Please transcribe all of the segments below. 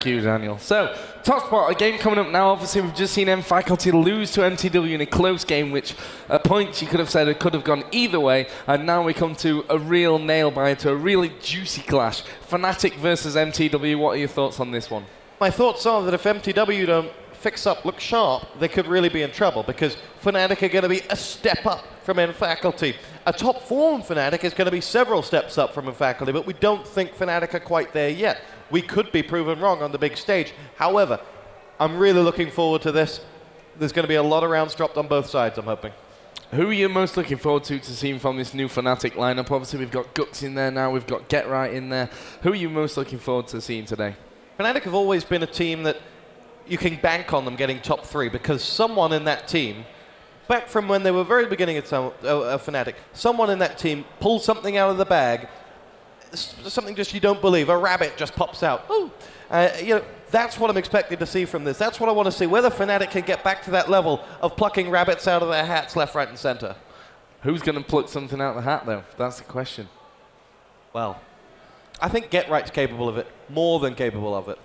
Thank you, Daniel. So, top spot, a game coming up now. Obviously, we've just seen mFaculty lose to mTw in a close game, which at points you could have said it could have gone either way. And now we come to a real nail-biter, a really juicy clash. Fnatic versus mTw. What are your thoughts on this one? My thoughts are that if mTw don't fix up, look sharp, they could really be in trouble, because Fnatic are going to be a step up from mFaculty. A top form Fnatic is going to be several steps up from mFaculty, but we don't think Fnatic are quite there yet. We could be proven wrong on the big stage. However, I'm really looking forward to this. There's going to be a lot of rounds dropped on both sides, I'm hoping. Who are you most looking forward to seeing from this new Fnatic lineup? Obviously, we've got Gux in there now, we've got Get Right in there. Who are you most looking forward to seeing today? Fnatic have always been a team that you can bank on them getting top 3, because someone in that team, back from when they were very beginning of Fnatic, someone in that team pulls something out of the bag, something just you don't believe. A rabbit just pops out. Ooh. You know, that's what I'm expecting to see from this. That's what I want to see, whether Fnatic can get back to that level of plucking rabbits out of their hats left, right, and center. Who's going to pluck something out of the hat, though? That's the question. Well, I think Get Right's capable of it, more than capable of it.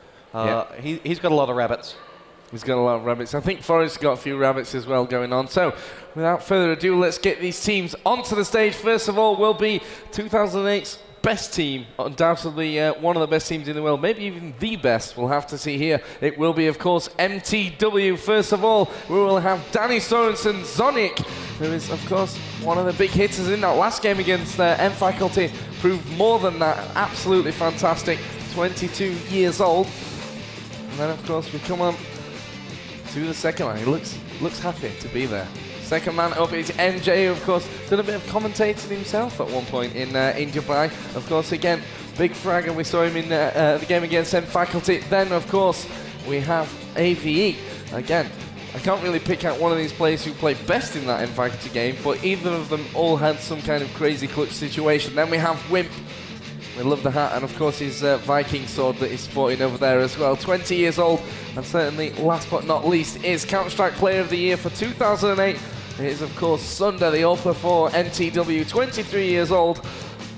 He's got a lot of rabbits. He's got a lot of rabbits. I think Forrest's got a few rabbits as well going on. So, without further ado, let's get these teams onto the stage. First of all, will be 2008's best team, undoubtedly one of the best teams in the world, maybe even the best. We'll have to see here. It will be, of course, mTw. First of all, we will have Danny Sorensen, Zonic, who is, of course, one of the big hitters in that last game against mFaculty. Proved more than that. Absolutely fantastic. 22 years old. And then, of course, we come on to the second line. He looks happy to be there. Second man up is MJ, of course, done a bit of commentating himself at one point in Dubai. Of course, again, big frag, and we saw him in the game against mFaculty. Then, of course, we have AVE. Again, I can't really pick out one of these players who played best in that mFaculty game, but either of them all had some kind of crazy clutch situation. Then we have Wimp. We love the hat, and of course his Viking sword that he's sporting over there as well. 20 years old, and certainly last but not least is Counter-Strike Player of the Year for 2008. It is, of course, Sunder, the Opera for mTw, 23 years old.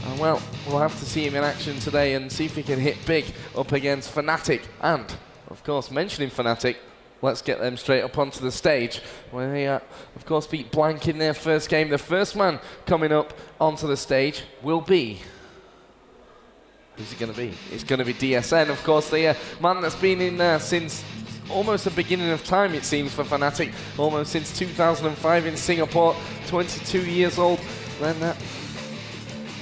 And well, we'll have to see him in action today and see if he can hit big up against Fnatic. And, of course, mentioning Fnatic, let's get them straight up onto the stage, where they, of course, beat Blank in their first game. The first man coming up onto the stage will be... Who's it going to be? It's going to be DSN, of course, the man that's been in since almost the beginning of time, it seems, for Fnatic. Almost since 2005 in Singapore, 22 years old. Then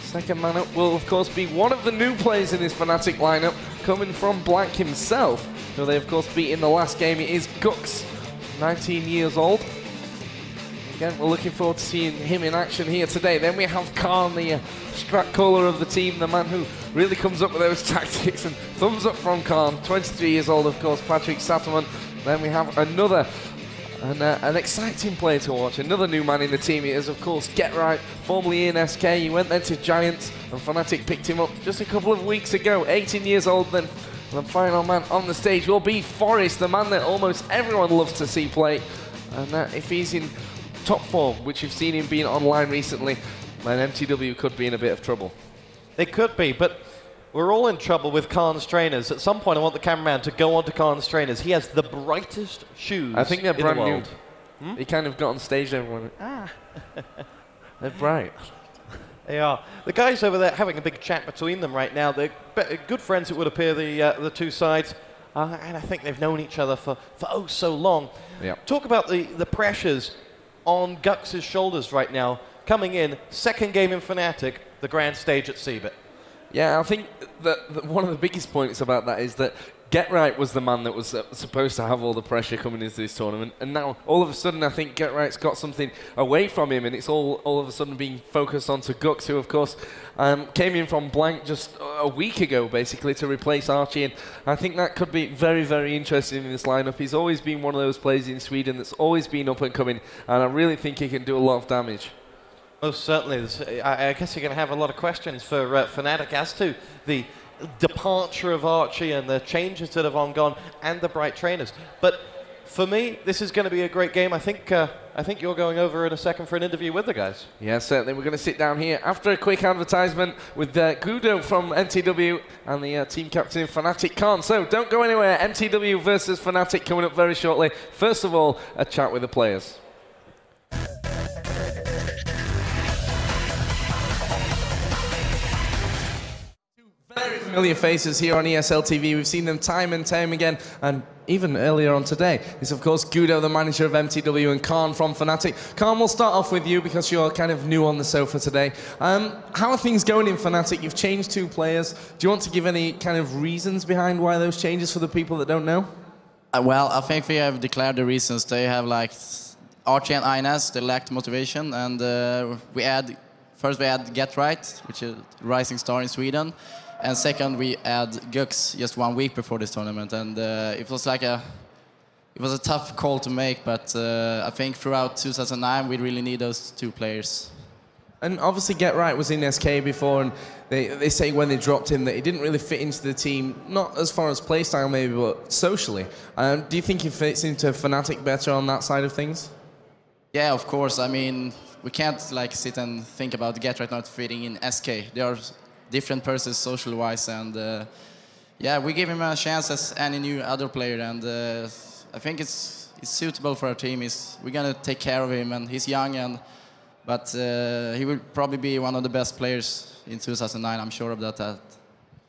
second man up will, of course, be one of the new players in this Fnatic lineup, coming from Blank himself, who they, of course, beat in the last game. It is Gux, 19 years old. Again, we're looking forward to seeing him in action here today. Then we have Khan, the strat caller of the team, the man who really comes up with those tactics, and thumbs up from Khan. 23 years old, of course, Patrick Satterman. Then we have another, an exciting player to watch, another new man in the team. It is, of course, Get Right, formerly in SK. He went then to Giants, and Fnatic picked him up just a couple of weeks ago. 18 years old then. The final man on the stage will be Forrest, the man that almost everyone loves to see play. And if he's in top form, which you've seen him being online recently, then mTw could be in a bit of trouble. They could be, but we're all in trouble with Khan's trainers. At some point, I want the cameraman to go on to Khan's trainers. He has the brightest shoes. I think they're brand new. He kind of got on stage, everyone. They're bright. They are. The guys over there having a big chat between them right now. They're good friends, it would appear, the two sides. And I think they've known each other for oh so long. Yep. Talk about the pressures on Gux's shoulders right now, coming in, second game in Fnatic, the grand stage at CeBIT. Yeah, I think that one of the biggest points about that is that Get Right was the man that was supposed to have all the pressure coming into this tournament, and now all of a sudden I think Get Right's got something away from him, and it's all of a sudden being focused onto Gux, who of course came in from Blank just a week ago basically to replace Archie, and I think that could be very, very interesting in this lineup. He's always been one of those players in Sweden that's always been up and coming, and I really think he can do a lot of damage. Most certainly. I guess you're going to have a lot of questions for Fnatic as to the departure of Archie and the changes that have gone and the bright trainers. But for me, this is going to be a great game. I think you're going over in a second for an interview with the guys. Yeah, certainly. We're going to sit down here after a quick advertisement with Gudo from mTw and the team captain Fnatic Khan. So don't go anywhere. mTw versus Fnatic coming up very shortly. First of all, a chat with the players. Very familiar faces here on ESL TV. We've seen them time and time again, and even earlier on today is, of course, Gudo, the manager of mTw, and Khan from Fnatic. Khan, we'll start off with you because you're kind of new on the sofa today. How are things going in Fnatic? You've changed 2 players. Do you want to give any kind of reasons behind why those changes for the people that don't know? Well, I think we have declared the reasons. They have like Archie and Ines, they lacked motivation, and first we add Get Right, which is rising star in Sweden. And second, we add Gux just 1 week before this tournament, and it was a tough call to make. But I think throughout 2009, we really need those 2 players. And obviously, Get Right was in SK before, and they say when they dropped him that he didn't really fit into the team, not as far as playstyle maybe, but socially. Do you think he fits into Fnatic better on that side of things? Yeah, of course. I mean, we can't like sit and think about Get Right not fitting in SK. They are different persons social-wise, and yeah, we give him a chance as any new other player, and I think it's suitable for our team. We're gonna take care of him, and he's young, but he will probably be one of the best players in 2009. I'm sure of that.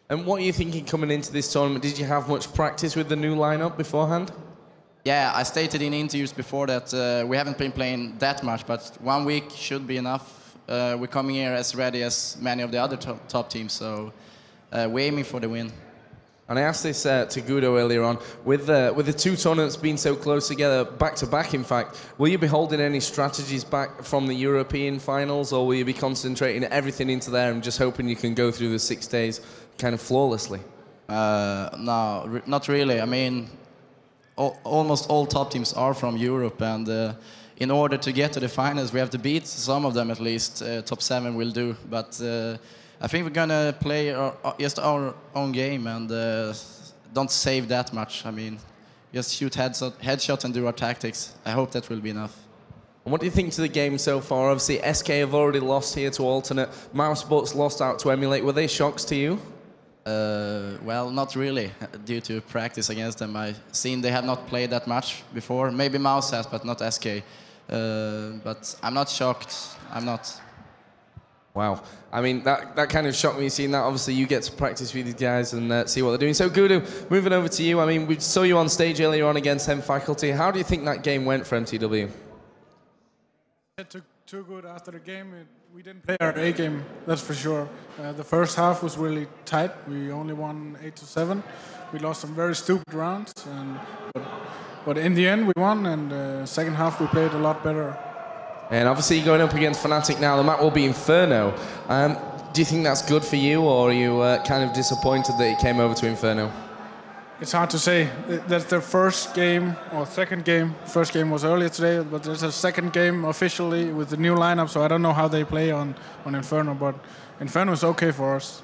And what are you thinking coming into this tournament? Did you have much practice with the new lineup beforehand? Yeah, I stated in interviews before that we haven't been playing that much, but 1 week should be enough. We're coming here as ready as many of the other top teams, so we're aiming for the win. And I asked this to Gudo earlier on, with the 2 tournaments being so close together, back to back in fact, will you be holding any strategies back from the European finals, or will you be concentrating everything into there and just hoping you can go through the 6 days kind of flawlessly? No, not really. I mean, almost all top teams are from Europe, and in order to get to the finals, we have to beat some of them at least. Top 7 will do, but I think we're gonna play just our own game and don't save that much. I mean, just shoot headshots and do our tactics. I hope that will be enough. And what do you think to the game so far? Obviously, SK have already lost here to Alternate. Mousesports lost out to Emulate. Were they shocks to you? Well, not really, due to practice against them. I've seen they have not played that much before. Maybe Mouse has, but not SK. But I'm not shocked. I'm not. Wow. I mean, that kind of shocked me, seeing that. Obviously, you get to practice with these guys and see what they're doing. So, Gudo, moving over to you. I mean, we saw you on stage earlier on against M Faculty. How do you think that game went for mTw? It took too good after the game. We didn't play our A game, that's for sure. The first half was really tight. We only won 8-7. We lost some very stupid rounds, but in the end we won, and the second half we played a lot better. And obviously you're going up against Fnatic now. The map will be Inferno. Do you think that's good for you, or are you kind of disappointed that it came over to Inferno? It's hard to say. That's their first game or second game. First game was earlier today, but there's a second game officially with the new lineup, so I don't know how they play on Inferno, but Inferno is okay for us.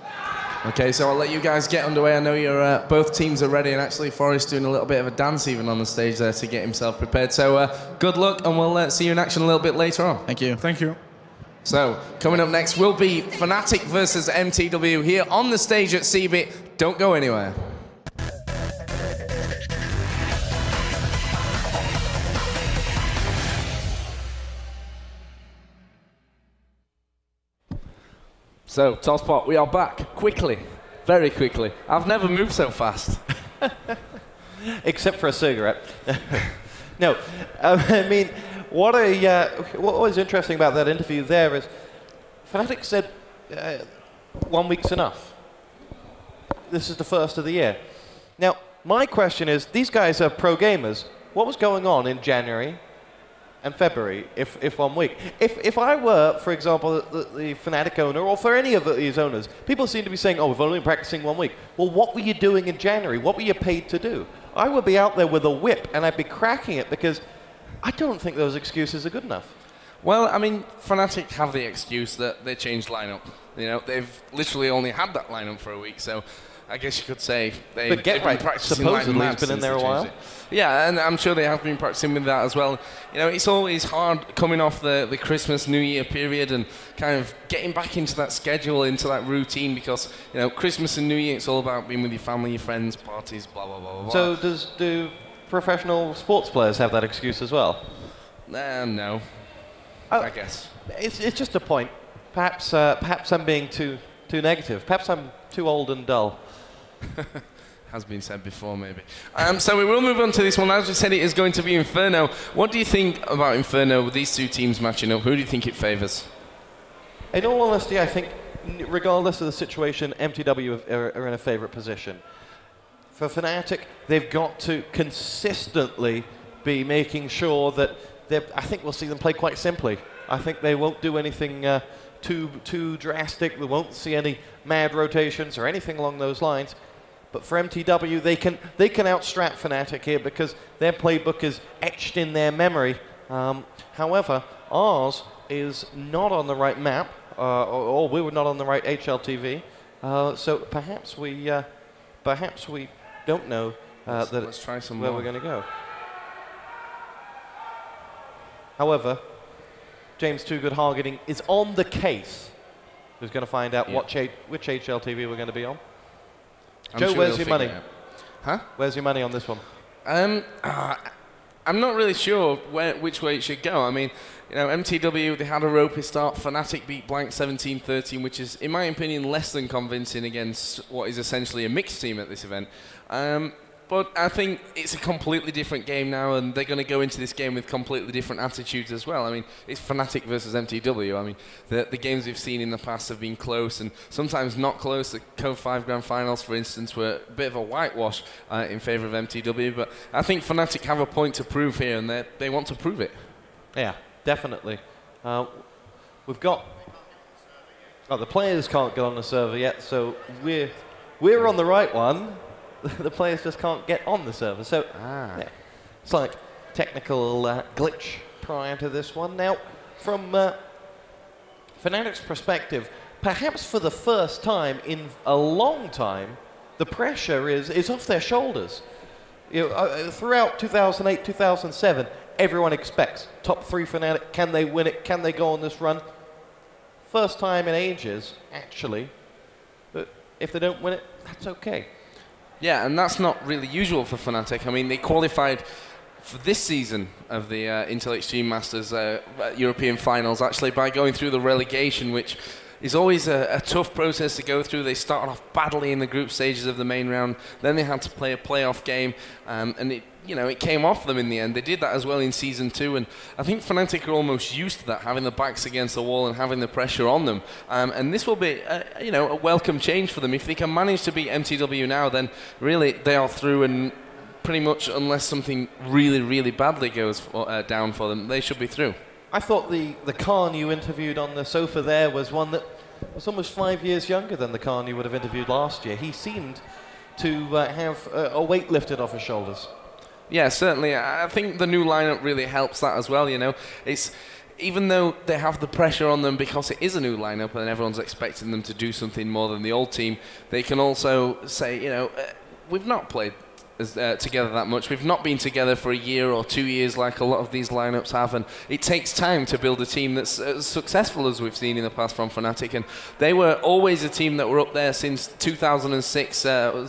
Okay, so I'll let you guys get underway. I know you're both teams are ready, and actually Forrest doing a little bit of a dance even on the stage there to get himself prepared. So good luck, and we'll see you in action a little bit later on. Thank you. Thank you. So coming up next will be Fnatic versus mTw here on the stage at CeBIT. Don't go anywhere. So, Tosspot, we are back quickly, very quickly. I've never moved so fast. Except for a cigarette. No, I mean, what was interesting about that interview there is Fnatic said 1 week's enough. This is the first of the year. Now, my question is, these guys are pro gamers. What was going on in January and February, if 1 week? If I were, for example, the Fnatic owner, or for any of these owners, people seem to be saying, oh, we've only been practicing 1 week. Well, what were you doing in January? What were you paid to do? I would be out there with a whip, and I'd be cracking it, because I don't think those excuses are good enough. Well, I mean, Fnatic have the excuse that they changed lineup. You know, they've literally only had that lineup for a week, so I guess you could say But Get Right supposedly has been in there a while. Yeah, and I'm sure they have been practicing with that as well. You know, it's always hard coming off the Christmas, New Year period and kind of getting back into that schedule, into that routine, because, you know, Christmas and New Year, it's all about being with your family, your friends, parties, blah, blah, blah, blah. So do professional sports players have that excuse as well? No, I guess. It's just a point. Perhaps I'm being too negative. Perhaps I'm too old and dull. Has been said before, maybe. So we will move on to this one. As we said, it is going to be Inferno. What do you think about Inferno with these two teams matching up? Who do you think it favours? In all honesty, I think, regardless of the situation, mTw are in a favourite position. For Fnatic, they've got to consistently be making sure that I think we'll see them play quite simply. I think they won't do anything too drastic. We won't see any mad rotations or anything along those lines. But for mTw, they can outstrap Fnatic here because their playbook is etched in their memory. However, ours is not on the right map, or we were not on the right HLTV. So perhaps we don't know let's try some where more. we're going to go. However, James Too Good Hargeting is on the case. Who's going to find out which HLTV we're going to be on? Joe, where's your money? Huh? Where's your money on this one? I'm not really sure which way it should go. I mean, you know, mTw, they had a ropey start. Fnatic beat Blank 17-13, which is, in my opinion, less than convincing against what is essentially a mixed team at this event. But I think it's a completely different game now, and they're going to go into this game with completely different attitudes as well. I mean, it's Fnatic versus mTw. I mean, the games we've seen in the past have been close and sometimes not close. The Code 5 Grand Finals, for instance, were a bit of a whitewash in favour of mTw. But I think Fnatic have a point to prove here, and they want to prove it. Yeah, definitely. We've got... Oh, the players can't get on the server yet, so we're on the right one. The players just can't get on the server. So yeah, it's like technical glitch prior to this one. Now, from Fnatic's perspective, perhaps for the first time in a long time, the pressure is off their shoulders. You know, throughout 2008, 2007, everyone expects top 3 Fnatic. Can they win it? Can they go on this run? First time in ages, actually. But if they don't win it, that's okay. Yeah, and that's not really usual for Fnatic. I mean, they qualified for this season of the Intel Extreme Masters European Finals, actually, by going through the relegation, which is always a tough process to go through. They started off badly in the group stages of the main round. Then they had to play a playoff game, and it came off them in the end. They did that as well in Season 2, and I think Fnatic are almost used to that, having the backs against the wall and having the pressure on them. And this will be, a welcome change for them. If they can manage to beat mTw now, then really they are through, and pretty much unless something really, really badly goes down for them, they should be through. I thought the Khan you interviewed on the sofa there was one that was almost 5 years younger than the Khan you would have interviewed last year. He seemed to have a weight lifted off his shoulders. Yeah, certainly. I think the new lineup really helps that as well, you know. It's, even though they have the pressure on them because it is a new lineup and everyone's expecting them to do something more than the old team, they can also say, we've not played together that much. We've not been together for a year or 2 years like a lot of these lineups have, and it takes time to build a team that's as successful as we've seen in the past from Fnatic, and they were always a team that were up there since 2006,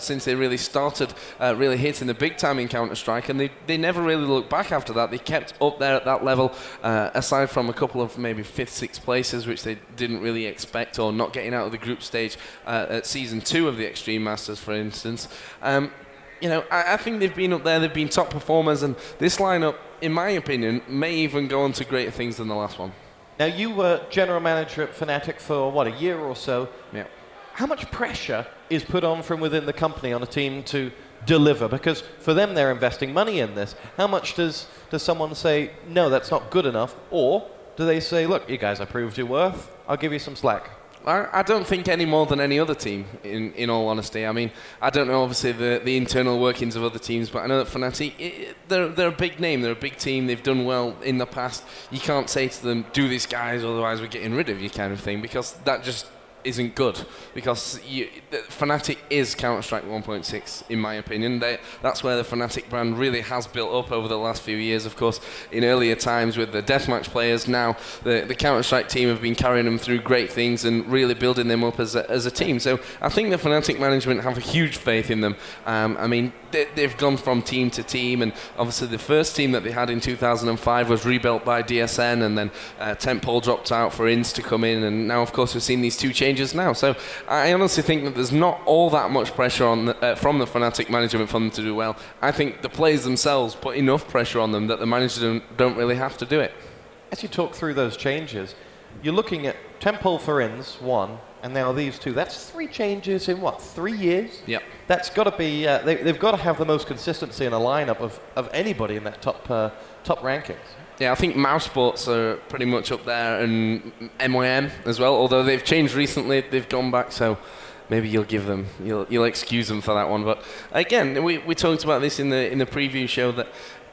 since they really started really hitting the big time in Counter-Strike, and they never really looked back after that. They kept up there at that level, aside from a couple of maybe 5th, 6th places, which they didn't really expect, or not getting out of the group stage at Season 2 of the Extreme Masters, for instance. I think they've been up there, they've been top performers, and this lineup, in my opinion, may even go on to greater things than the last one. Now, you were general manager at Fnatic for, a year or so? Yeah. How much pressure is put on from within the company on a team to deliver? Because for them, they're investing money in this. How much does someone say, no, that's not good enough? Or do they say, look, you guys have proved your worth, I'll give you some slack? I don't think any more than any other team, in all honesty. I mean, I don't know, obviously, the internal workings of other teams, but I know that Fnatic, they're a big name, they're a big team, they've done well in the past. You can't say to them, do this, guys, otherwise we're getting rid of you kind of thing, because that just isn't good, because Fnatic is Counter-Strike 1.6 in my opinion. That's where the Fnatic brand really has built up over the last few years. Of course, in earlier times with the deathmatch players, now the Counter-Strike team have been carrying them through great things and really building them up as a team. So I think the Fnatic management have a huge faith in them. I mean, they've gone from team to team, and obviously the first team that they had in 2005 was rebuilt by DSN, and then Tentpole dropped out for INS to come in, and now of course we've seen these two changes now. So I honestly think that there's not all that much pressure on from the Fnatic management for them to do well. I think the players themselves put enough pressure on them that the managers don't really have to do it. As you talk through those changes, you're looking at Tentpole for INS, 1, and now these 2. That's 3 changes in what, 3 years? Yep. That's got to be, they've got to have the most consistency in a lineup of anybody in that top rankings. Yeah, I think mousesports are pretty much up there, and MYM as well, although they've changed recently, they've gone back, so maybe you'll excuse them for that one. But again, we talked about this in the preview show, that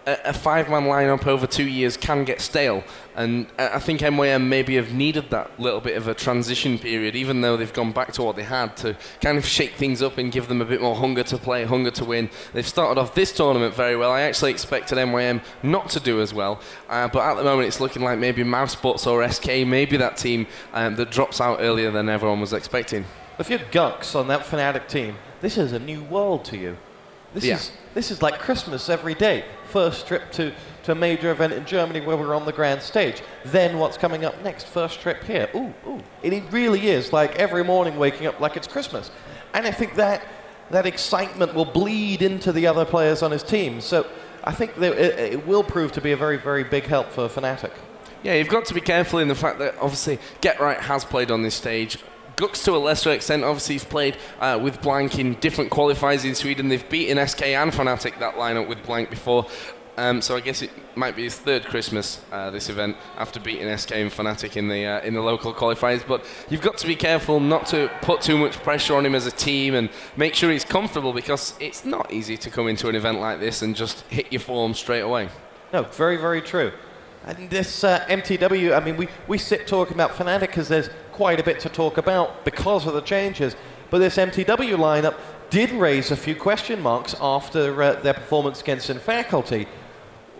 a 5-man lineup over 2 years can get stale, and I think MYM maybe have needed that little bit of a transition period, even though they've gone back to what they had, to kind of shake things up and give them a bit more hunger to play, hunger to win. They've started off this tournament very well. I actually expected MYM not to do as well, but at the moment it's looking like maybe mousesports or SK, maybe that team that drops out earlier than everyone was expecting. If you're Gux on that Fnatic team, this is a new world to you. This is like Christmas every day. First trip to a major event in Germany where we're on the grand stage. Then what's coming up next? First trip here. Ooh. And it really is like every morning waking up like it's Christmas. And I think that excitement will bleed into the other players on his team. So I think that it will prove to be a very, very big help for Fnatic. Yeah, you've got to be careful in the fact that obviously Get Right has played on this stage. Gux to a lesser extent, obviously he's played with Blank in different qualifiers in Sweden. They've beaten SK and Fnatic, that lineup, with Blank before. So I guess it might be his 3rd Christmas, this event, after beating SK and Fnatic in the local qualifiers. But you've got to be careful not to put too much pressure on him as a team, and make sure he's comfortable, because it's not easy to come into an event like this and just hit your form straight away. No, very, very true. And this mTw, I mean, we sit talking about Fnatic because there's quite a bit to talk about because of the changes. But this mTw lineup did raise a few question marks after their performance against Faculty.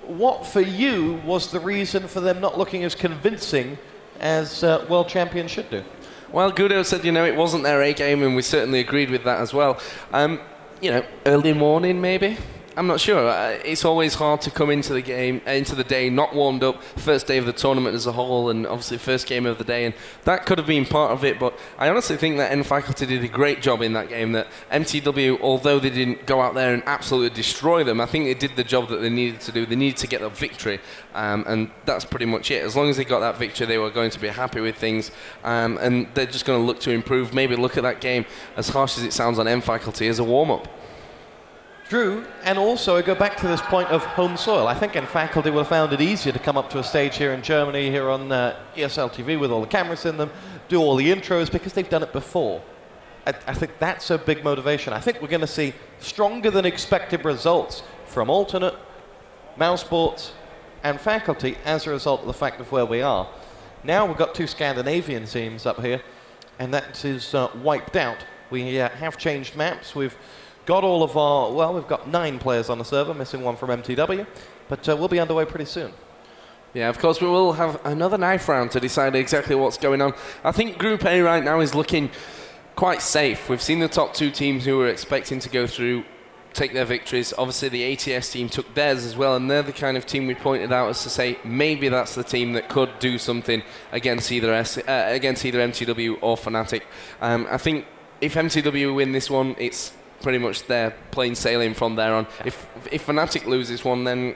What, for you, was the reason for them not looking as convincing as world champions should do? Well, Gudo said, it wasn't their A game, and we certainly agreed with that as well. Early morning, maybe? I'm not sure. It's always hard to come into the game, into the day not warmed up, first day of the tournament as a whole, and obviously first game of the day, and that could have been part of it. But I honestly think that Faculty did a great job in that game. That mTw, although they didn't go out there and absolutely destroy them, I think they did the job that they needed to do. They needed to get the victory, and that's pretty much it. As long as they got that victory, they were going to be happy with things, and they're just going to look to improve. Maybe look at that game, as harsh as it sounds on Faculty, as a warm-up. True, and also I go back to this point of home soil. I think Faculty would have found it easier to come up to a stage here in Germany, here on ESL TV with all the cameras in them, do all the intros, because they've done it before. I think that's a big motivation. I think we're going to see stronger than expected results from Alternate, mousesports, and Faculty as a result of the fact of where we are. Now we've got 2 Scandinavian teams up here, and that is wiped out. We have changed maps. We've got all of our, well, we've got 9 players on the server, missing 1 from mTw, but we'll be underway pretty soon. Yeah, of course, we will have another knife round to decide exactly what's going on. I think Group A right now is looking quite safe. We've seen the top 2 teams who were expecting to go through take their victories. Obviously, the ATS team took theirs as well, and they're the kind of team we pointed out as to say maybe that's the team that could do something against either mTw or Fnatic. I think if mTw win this one, it's pretty much they're plain sailing from there on. If Fnatic loses one, then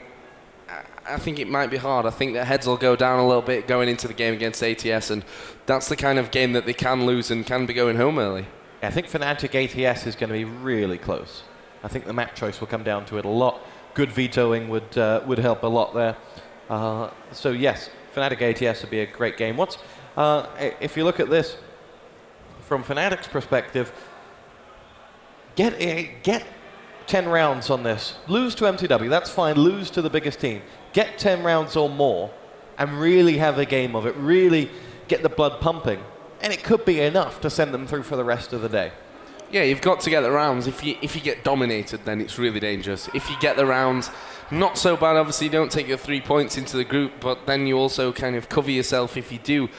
I think it might be hard. I think their heads will go down a little bit going into the game against ATS, and that's the kind of game that they can lose and can be going home early. Yeah, I think Fnatic ATS is going to be really close. I think the map choice will come down to it a lot. Good vetoing would help a lot there. So yes, Fnatic ATS would be a great game. If you look at this from Fnatic's perspective, get 10 rounds on this. Lose to mTw, that's fine. Lose to the biggest team. Get 10 rounds or more and really have a game of it. Really get the blood pumping. and it could be enough to send them through for the rest of the day. Yeah, you've got to get the rounds. If you get dominated, then it's really dangerous. If you get the rounds, not so bad. Obviously, you don't take your 3 points into the group, but then you also kind of cover yourself if you do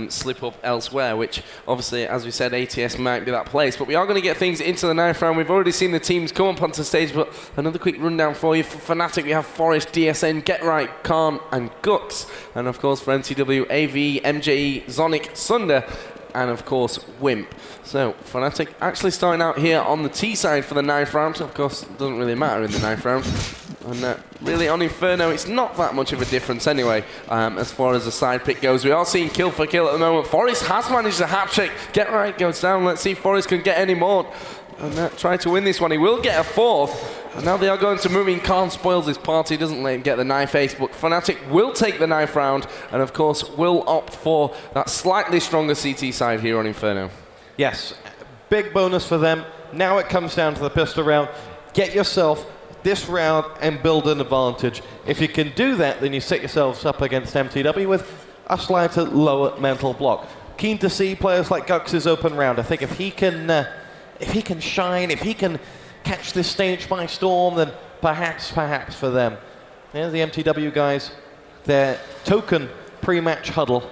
slip up elsewhere, which obviously, as we said, ATS might be that place. But we are going to get things into the 9th round. We've already seen the teams come up onto the stage, but another quick rundown for you. For Fnatic, we have Forest, DSN, Get Right, Khan, and Gux. And of course, for MTW, AV, MJE, Zonic, Sunder, and of course Wimp. So Fnatic actually starting out here on the T side for the 9th round. Of course, it doesn't really matter in the 9th round. And really on Inferno, it's not that much of a difference anyway, as far as the side pick goes. We are seeing kill for kill at the moment. Forest has managed a hat trick. Get Right goes down. Let's see if Forest can get any more. And try to win this one. He will get a 4th. And now they are going to move in. Khan spoils his party, doesn't let him get the knife ace, but Fnatic will take the 9th round, and of course will opt for that slightly stronger CT side here on Inferno. Yes, big bonus for them. Now it comes down to the pistol round. Get yourself this round and build an advantage. If you can do that, then you set yourselves up against MTW with a slightly lower mental block. Keen to see players like Gux' open round. I think if he can shine, if he can catch this stage by storm, then perhaps for them. Yeah, the MTW guys, their token pre-match huddle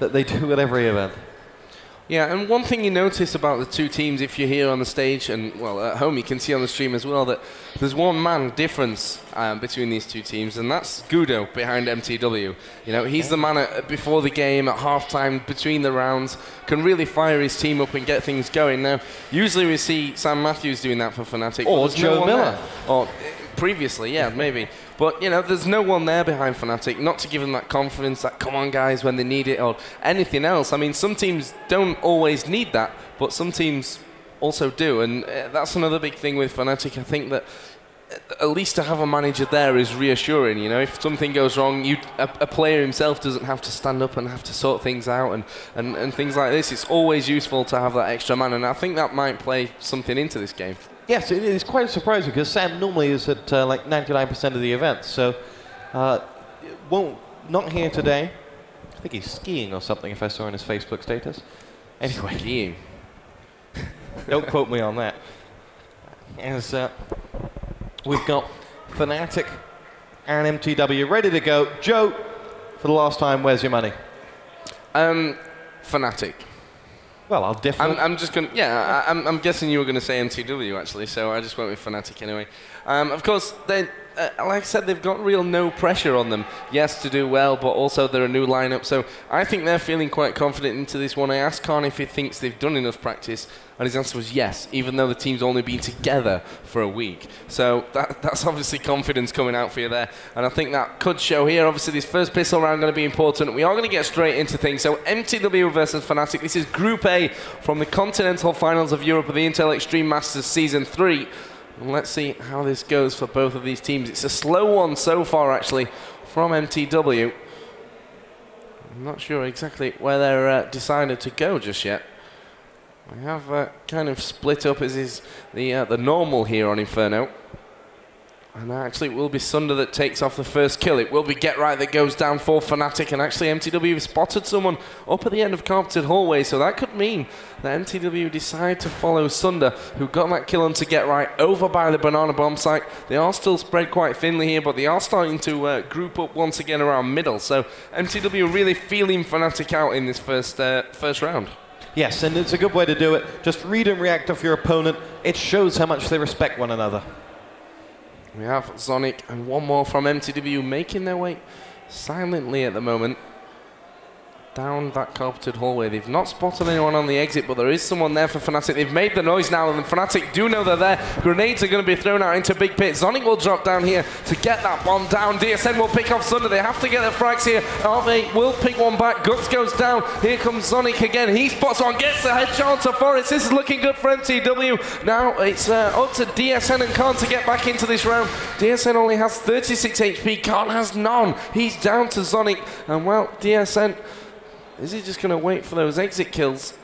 that they do at every event. Yeah, and one thing you notice about the two teams, if you're here on the stage and, well, at home, you can see on the stream as well that there's one man difference between these two teams, and that's Gudo behind MTW. You know, he's the man before the game, at halftime, between the rounds, can really fire his team up and get things going. Now, usually we see Sam Matthews doing that for Fnatic. Or Joe Miller. Or previously, yeah, maybe. But, you know, there's no one there behind Fnatic, not to give them that confidence, that come on guys when they need it, or anything else. I mean, some teams don't always need that, but some teams also do, and that's another big thing with Fnatic. I think that at least to have a manager there is reassuring. You know, if something goes wrong, a player himself doesn't have to stand up and have to sort things out and things like this. It's always useful to have that extra man, and I think that might play something into this game. Yes, it is quite surprising because Sam normally is at like 99% of the events, so not here today. I think he's skiing or something if I saw in his Facebook status. Anyway, Skiing. Don't quote me on that. As we've got Fnatic and MTW ready to go. Joe, for the last time, where's your money? Fnatic. Well, I'll differ. I'm just going to, yeah, I'm guessing you were going to say MTW, actually, so I just went with Fnatic anyway. Of course, like I said, they've got real no pressure on them. Yes, to do well, but also they're a new lineup, so I think they're feeling quite confident into this one. I asked Khan if he thinks they've done enough practice, and his answer was yes, even though the team's only been together for a week. So that's obviously confidence coming out for you there, and I think that could show here. Obviously, this first pistol round going to be important. We are going to get straight into things. So MTW versus Fnatic. This is Group A from the Continental Finals of Europe of the Intel Extreme Masters Season 3. And let's see how this goes for both of these teams. It's a slow one so far, actually, from MTW. I'm not sure exactly where they're decided to go just yet. I have kind of split up as is the normal here on Inferno. And actually it will be Sunder that takes off the first kill. It will be Get Right that goes down for Fnatic, and actually MTW have spotted someone up at the end of Carpeted Hallway, so that could mean that MTW decide to follow Sunder, who got that kill onto Get Right over by the Banana Bomb site. They are still spread quite thinly here, but they are starting to group up once again around middle, so MTW really feeling Fnatic out in this first round. Yes, and it's a good way to do it. Just read and react off your opponent. It shows how much they respect one another. We have Zonic and one more from MTW making their way silently at the moment down that carpeted hallway. They've not spotted anyone on the exit, but there is someone there for Fnatic. They've made the noise now, and Fnatic do know they're there. Grenades are going to be thrown out into Big Pit. Zonic will drop down here to get that bomb down. DSN will pick off Sunder. They have to get their frags here. RV will pick one back. Gux goes down. Here comes Zonic again. He spots one, gets the headshot to Forest. This is looking good for MTW. Now it's up to DSN and Khan to get back into this round. DSN only has 36 HP. Khan has none. He's down to Zonic. And well, DSN, is he just going to wait for those exit kills?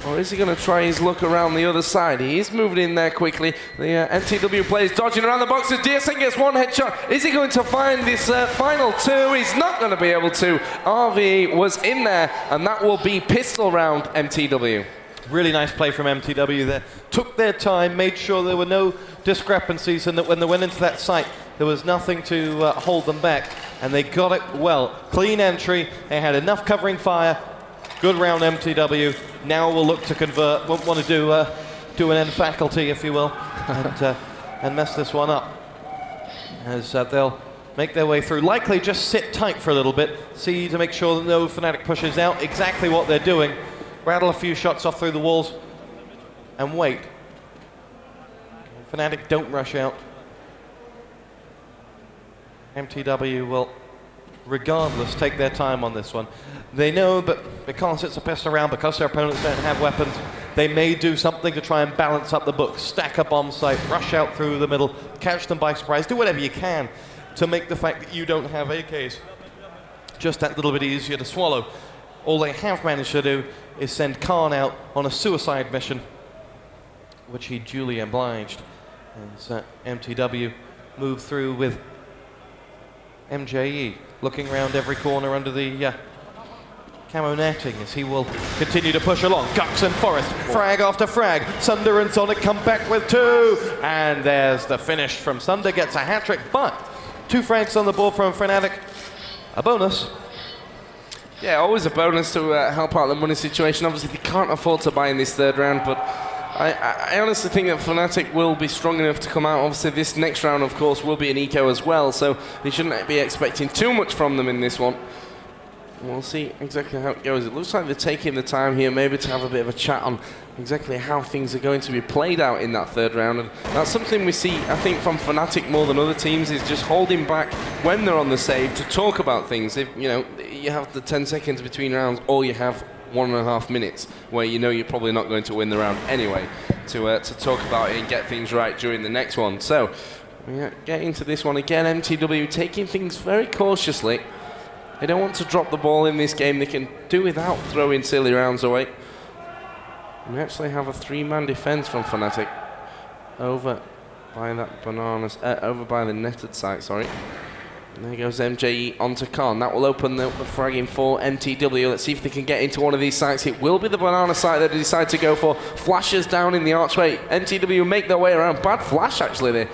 Or is he going to try his luck around the other side? He is moving in there quickly. The mTw players dodging around the boxes. DSN gets one headshot. Is he going to find this final two? He's not going to be able to. RV was in there, and that will be pistol round mTw. Really nice play from mTw there. Took their time, made sure there were no discrepancies, and that when they went into that site, there was nothing to hold them back. And they got it well. Clean entry. They had enough covering fire. Good round mTw. Now we'll look to convert. Won't want to do an end faculty, if you will, and mess this one up. As they'll make their way through. Likely just sit tight for a little bit. See to make sure that no Fnatic pushes out. Exactly what they're doing. Rattle a few shots off through the walls and wait. Fnatic don't rush out. mTw will, regardless, take their time on this one. They know, but because it's a pistol round, because their opponents don't have weapons, they may do something to try and balance up the book. Stack a bomb site, rush out through the middle, catch them by surprise, do whatever you can to make the fact that you don't have AKs just that little bit easier to swallow. All they have managed to do is send Khan out on a suicide mission, which he duly obliged. And mTw moved through with MJE, looking around every corner under the camo netting as he will continue to push along. Gux and Forest, frag after frag. Sunder and Sonic come back with two. And there's the finish from Sunder, gets a hat-trick, but 2 frags on the board from Fnatic. A bonus. Yeah, always a bonus to help out the money situation. Obviously, they can't afford to buy in this third round, but I honestly think that Fnatic will be strong enough to come out. Obviously, this next round, of course, will be an eco as well, so they shouldn't be expecting too much from them in this one. We'll see exactly how it goes. It looks like they're taking the time here maybe to have a bit of a chat on exactly how things are going to be played out in that third round. And that's something we see, I think, from Fnatic more than other teams, is just holding back when they're on the save to talk about things. If, you know, you have the 10 seconds between rounds, or you have 1.5 minutes where you know you're probably not going to win the round anyway, to talk about it and get things right during the next one. So, we get into this one again. mTw taking things very cautiously. They don't want to drop the ball in this game. They can do without throwing silly rounds away. We actually have a 3-man defense from Fnatic over by that bananas, over by the netted site, sorry. And there goes MJE onto Khan. That will open the fragging for mTw. Let's see if they can get into one of these sites. It will be the banana site that they decide to go for. Flashes down in the archway. mTw make their way around. Bad flash, actually, there.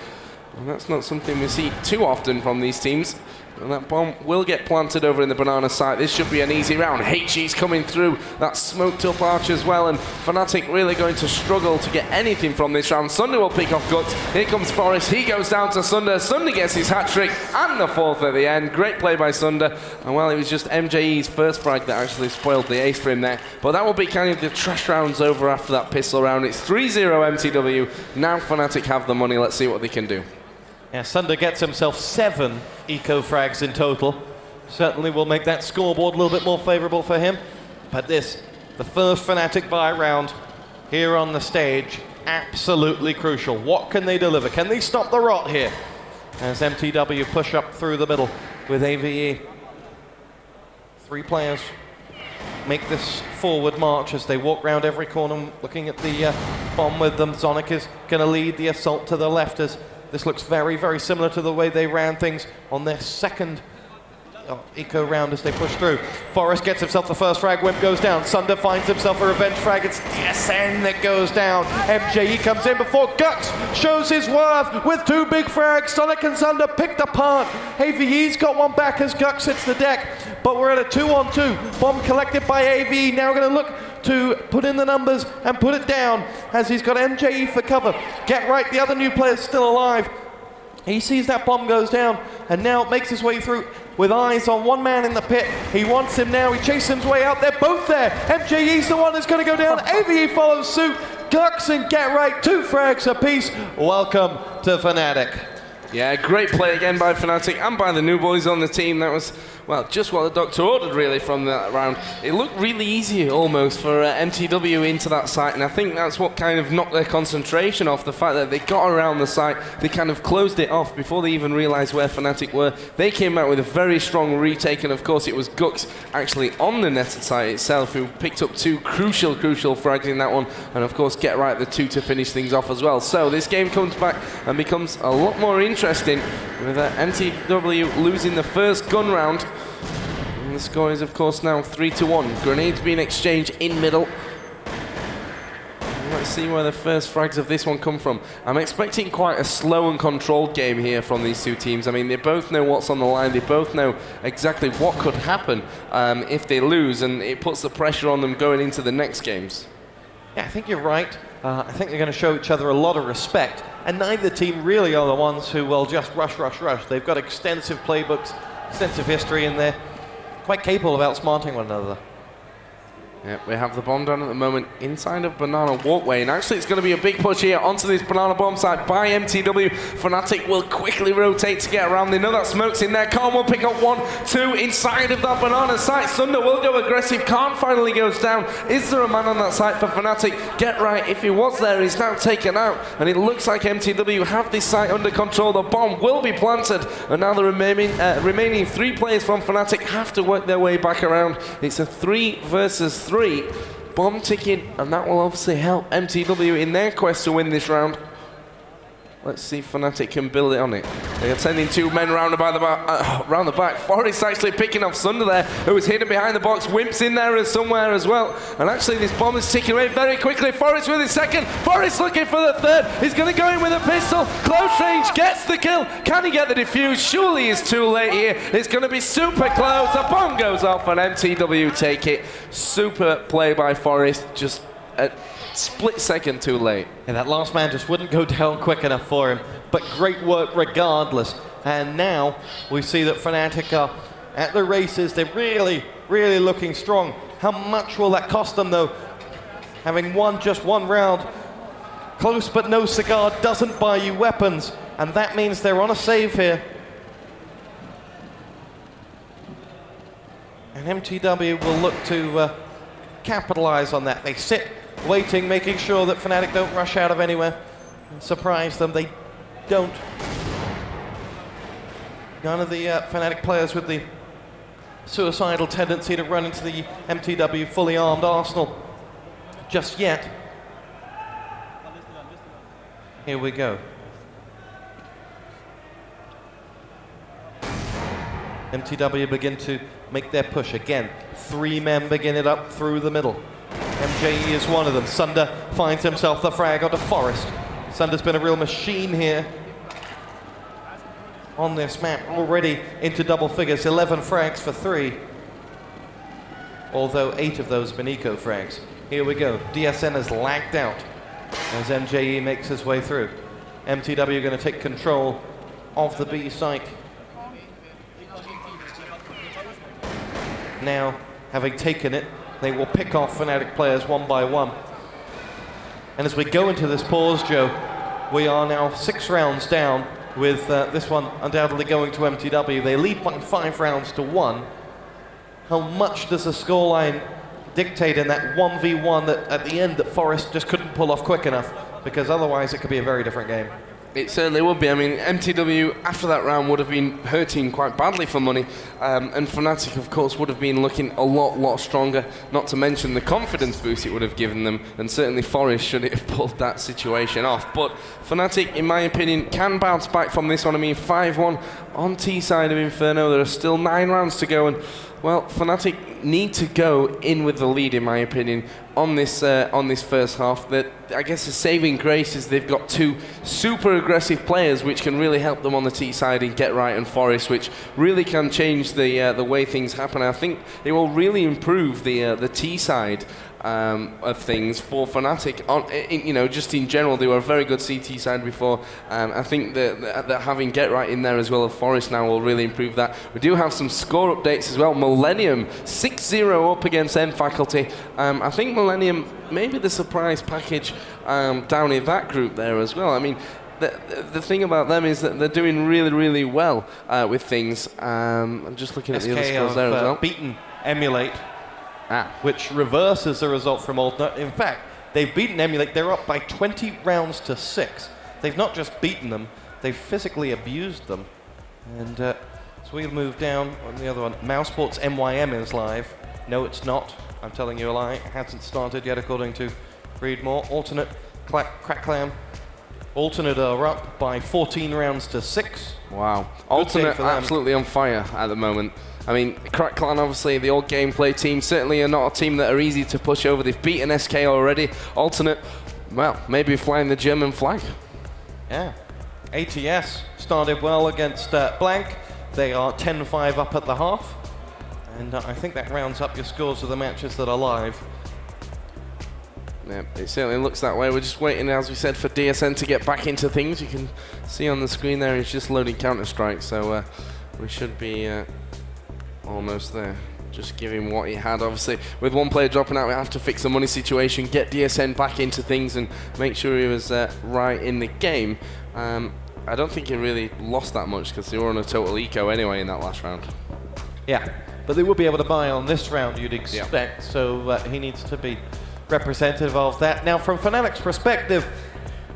And that's not something we see too often from these teams. And that bomb will get planted over in the banana site. This should be an easy round. HG's coming through. That smoked up arch as well. And Fnatic really going to struggle to get anything from this round. Sunder will pick off Guts. Here comes Forest. He goes down to Sunder. Sunder gets his hat-trick and the 4th at the end. Great play by Sunder. And well, it was just MJE's first frag that actually spoiled the ace for him there. But that will be kind of the trash rounds over after that pistol round. It's 3-0 mTw. Now Fnatic have the money. Let's see what they can do. Yeah, Sunder gets himself 7 eco frags in total. Certainly will make that scoreboard a little bit more favourable for him. But this, the first Fnatic buy round here on the stage, absolutely crucial. What can they deliver? Can they stop the rot here? As mTw push up through the middle with AVE. 3 players make this forward march as they walk round every corner looking at the bomb with them. Sonic is going to lead the assault to the left as this looks very, very similar to the way they ran things on their second eco round as they push through. Forest gets himself the first frag, Wimp goes down. Sunder finds himself a revenge frag, it's DSN that goes down. MJE comes in before Gux shows his worth with 2 big frags. Sonic and Sunder picked apart. AVE's got one back as Gux hits the deck, but we're at a 2-on-2. Bomb collected by AVE, now going to look to put in the numbers and put it down as he's got MJE for cover. Get right, the other new player's still alive. He sees that bomb goes down and now makes his way through with eyes on one man in the pit. He wants him now, he chases his way out. They're both there. MJE's the one that's going to go down. AVE follows suit. Gux and Get Right, 2 frags apiece. Welcome to Fnatic. Yeah, great play again by Fnatic and by the new boys on the team. That was, well, just what the doctor ordered really from that round. It looked really easy almost for mTw into that site, and I think that's what kind of knocked their concentration off, the fact that they got around the site, they kind of closed it off before they even realised where Fnatic were. They came out with a very strong retake, and of course it was Gux actually on the netted site itself who picked up two crucial frags in that one, and of course Get Right the two to finish things off as well. So this game comes back and becomes a lot more interesting with mTw losing the first gun round. And the score is of course now 3-1. Grenades being exchanged in middle. Let's see where the first frags of this one come from. I'm expecting quite a slow and controlled game here from these two teams. I mean, they both know what's on the line. They both know exactly what could happen if they lose, and it puts the pressure on them going into the next games. Yeah, I think you're right. I think they're going to show each other a lot of respect, and neither team really are the ones who will just rush. They've got extensive playbooks, extensive history, and they're quite capable of outsmarting one another. Yeah, we have the bomb down at the moment inside of Banana Walkway, and actually it's going to be a big push here onto this Banana bomb site by mTw. Fnatic will quickly rotate to get around. They know that smoke's in there. Khan will pick up 1, 2 inside of that Banana site. Sunder will go aggressive. Khan finally goes down. Is there a man on that site for Fnatic? Get Right, if he was there, he's now taken out, and it looks like mTw have this site under control. The bomb will be planted, and now the remaining 3 players from Fnatic have to work their way back around. It's a 3 versus 3. Bomb ticking, and that will obviously help mTw in their quest to win this round. Let's see if Fnatic can build it on it. They're sending 2 men round the back. Forrest actually picking off Sunder there, who was hidden behind the box. Wimp's in there somewhere as well. And actually this bomb is ticking away very quickly. Forrest with his second. Forrest looking for the third. He's going to go in with a pistol. Close range, gets the kill. Can he get the defuse? Surely it's too late here. It's going to be super close. The bomb goes off and mTw take it. Super play by Forrest. Just a split second too late. And that last man just wouldn't go down quick enough for him, but great work regardless. And now we see that Fnatic are at the races. They're really looking strong. How much will that cost them though? Having won just 1 round, close but no cigar doesn't buy you weapons, and that means they're on a save here. And mTw will look to capitalize on that. They sit waiting, making sure that Fnatic don't rush out of anywhere and surprise them. They don't. None of the Fnatic players with the suicidal tendency to run into the mTw fully armed arsenal just yet. Here we go. mTw begin to make their push again. 3 men begin it up through the middle. MJE is one of them. Sunder finds himself the frag onto Forrest. Sunder's been a real machine here on this map, already into double figures. 11 frags for 3, although 8 of those have been eco frags. Here we go. DSN has lagged out as MJE makes his way through. mTw going to take control of the B site. Now, having taken it, they will pick off Fnatic players 1 by 1. And as we go into this pause, Joe, we are now 6 rounds down, with this one undoubtedly going to mTw. They lead by 5 rounds to 1. How much does the scoreline dictate in that 1v1 that at the end that Forrest just couldn't pull off quick enough? Because otherwise it could be a very different game. It certainly would be. I mean, mTw after that round would have been hurting quite badly for money, and Fnatic, of course, would have been looking a lot stronger, not to mention the confidence boost it would have given them, and certainly Forrest should have pulled that situation off. But Fnatic, in my opinion, can bounce back from this one. I mean, 5-1 on T side of Inferno. There are still 9 rounds to go, and well, Fnatic need to go in with the lead, in my opinion, on this first half. That I guess the saving grace is they've got 2 super aggressive players, which can really help them on the T side in Get Right and Forrest, which really can change the way things happen. I think it will really improve the T side of things for Fnatic. Just in general, they were a very good CT side before. I think that having Get Right in there as well as Forrest now will really improve that. We do have some score updates as well. Millennium 6-0 up against M Faculty. I think Millennium maybe the surprise package down in that group there as well. I mean, the thing about them is that they're doing really, really well with things. I'm just looking at the other scores there as well. Beaten Emulate, which reverses the result from Alternate. In fact, they've beaten Emulate. They're up by 20 rounds to 6. They've not just beaten them, they've physically abused them. And so we'll move down on the other one. Mousesports MYM is live. No, it's not. I'm telling you a lie. It hasn't started yet, according to Readmore. Alternate, Cracklam. Alternate are up by 14 rounds to 6. Wow. Alternate absolutely on fire at the moment. I mean, Cracklan, obviously, the old gameplay team, certainly are not a team that are easy to push over. They've beaten SK already. Alternate, well, maybe flying the German flag. Yeah. ATS started well against Blank. They are 10-5 up at the half. And I think that rounds up your scores of the matches that are live. Yeah, it certainly looks that way. We're just waiting, as we said, for DSN to get back into things. You can see on the screen there, he's just loading Counter-Strike, so we should be almost there. Just give him what he had. Obviously, with one player dropping out, we have to fix the money situation, get DSN back into things, and make sure he was right in the game. I don't think he really lost that much because they were on a total eco anyway in that last round. Yeah, but they will be able to buy on this round, you'd expect, so he needs to be representative of that. Now, from Fnatic's perspective,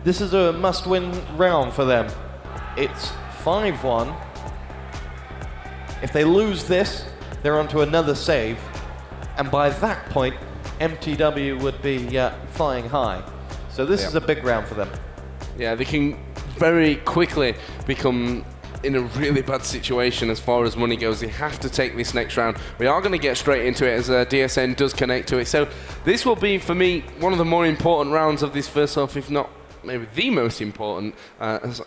this is a must-win round for them. It's 5-1. If they lose this, they're onto another save, and by that point, mTw would be flying high. So this is a big round for them. Yeah, they can very quickly become in a really bad situation as far as money goes. They have to take this next round. We are going to get straight into it as DSN does connect to it. So this will be, for me, one of the more important rounds of this first half, if not maybe the most important,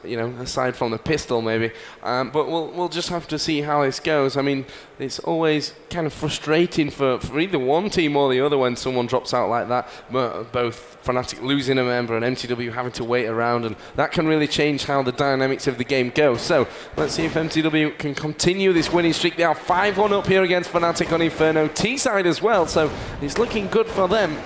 you know, aside from the pistol maybe. But we'll just have to see how this goes. I mean, it's always kind of frustrating for either one team or the other when someone drops out like that. Both Fnatic losing a member and mTw having to wait around, and that can really change how the dynamics of the game go. So let's see if mTw can continue this winning streak. They are 5-1 up here against Fnatic on Inferno. T-side as well, so it's looking good for them.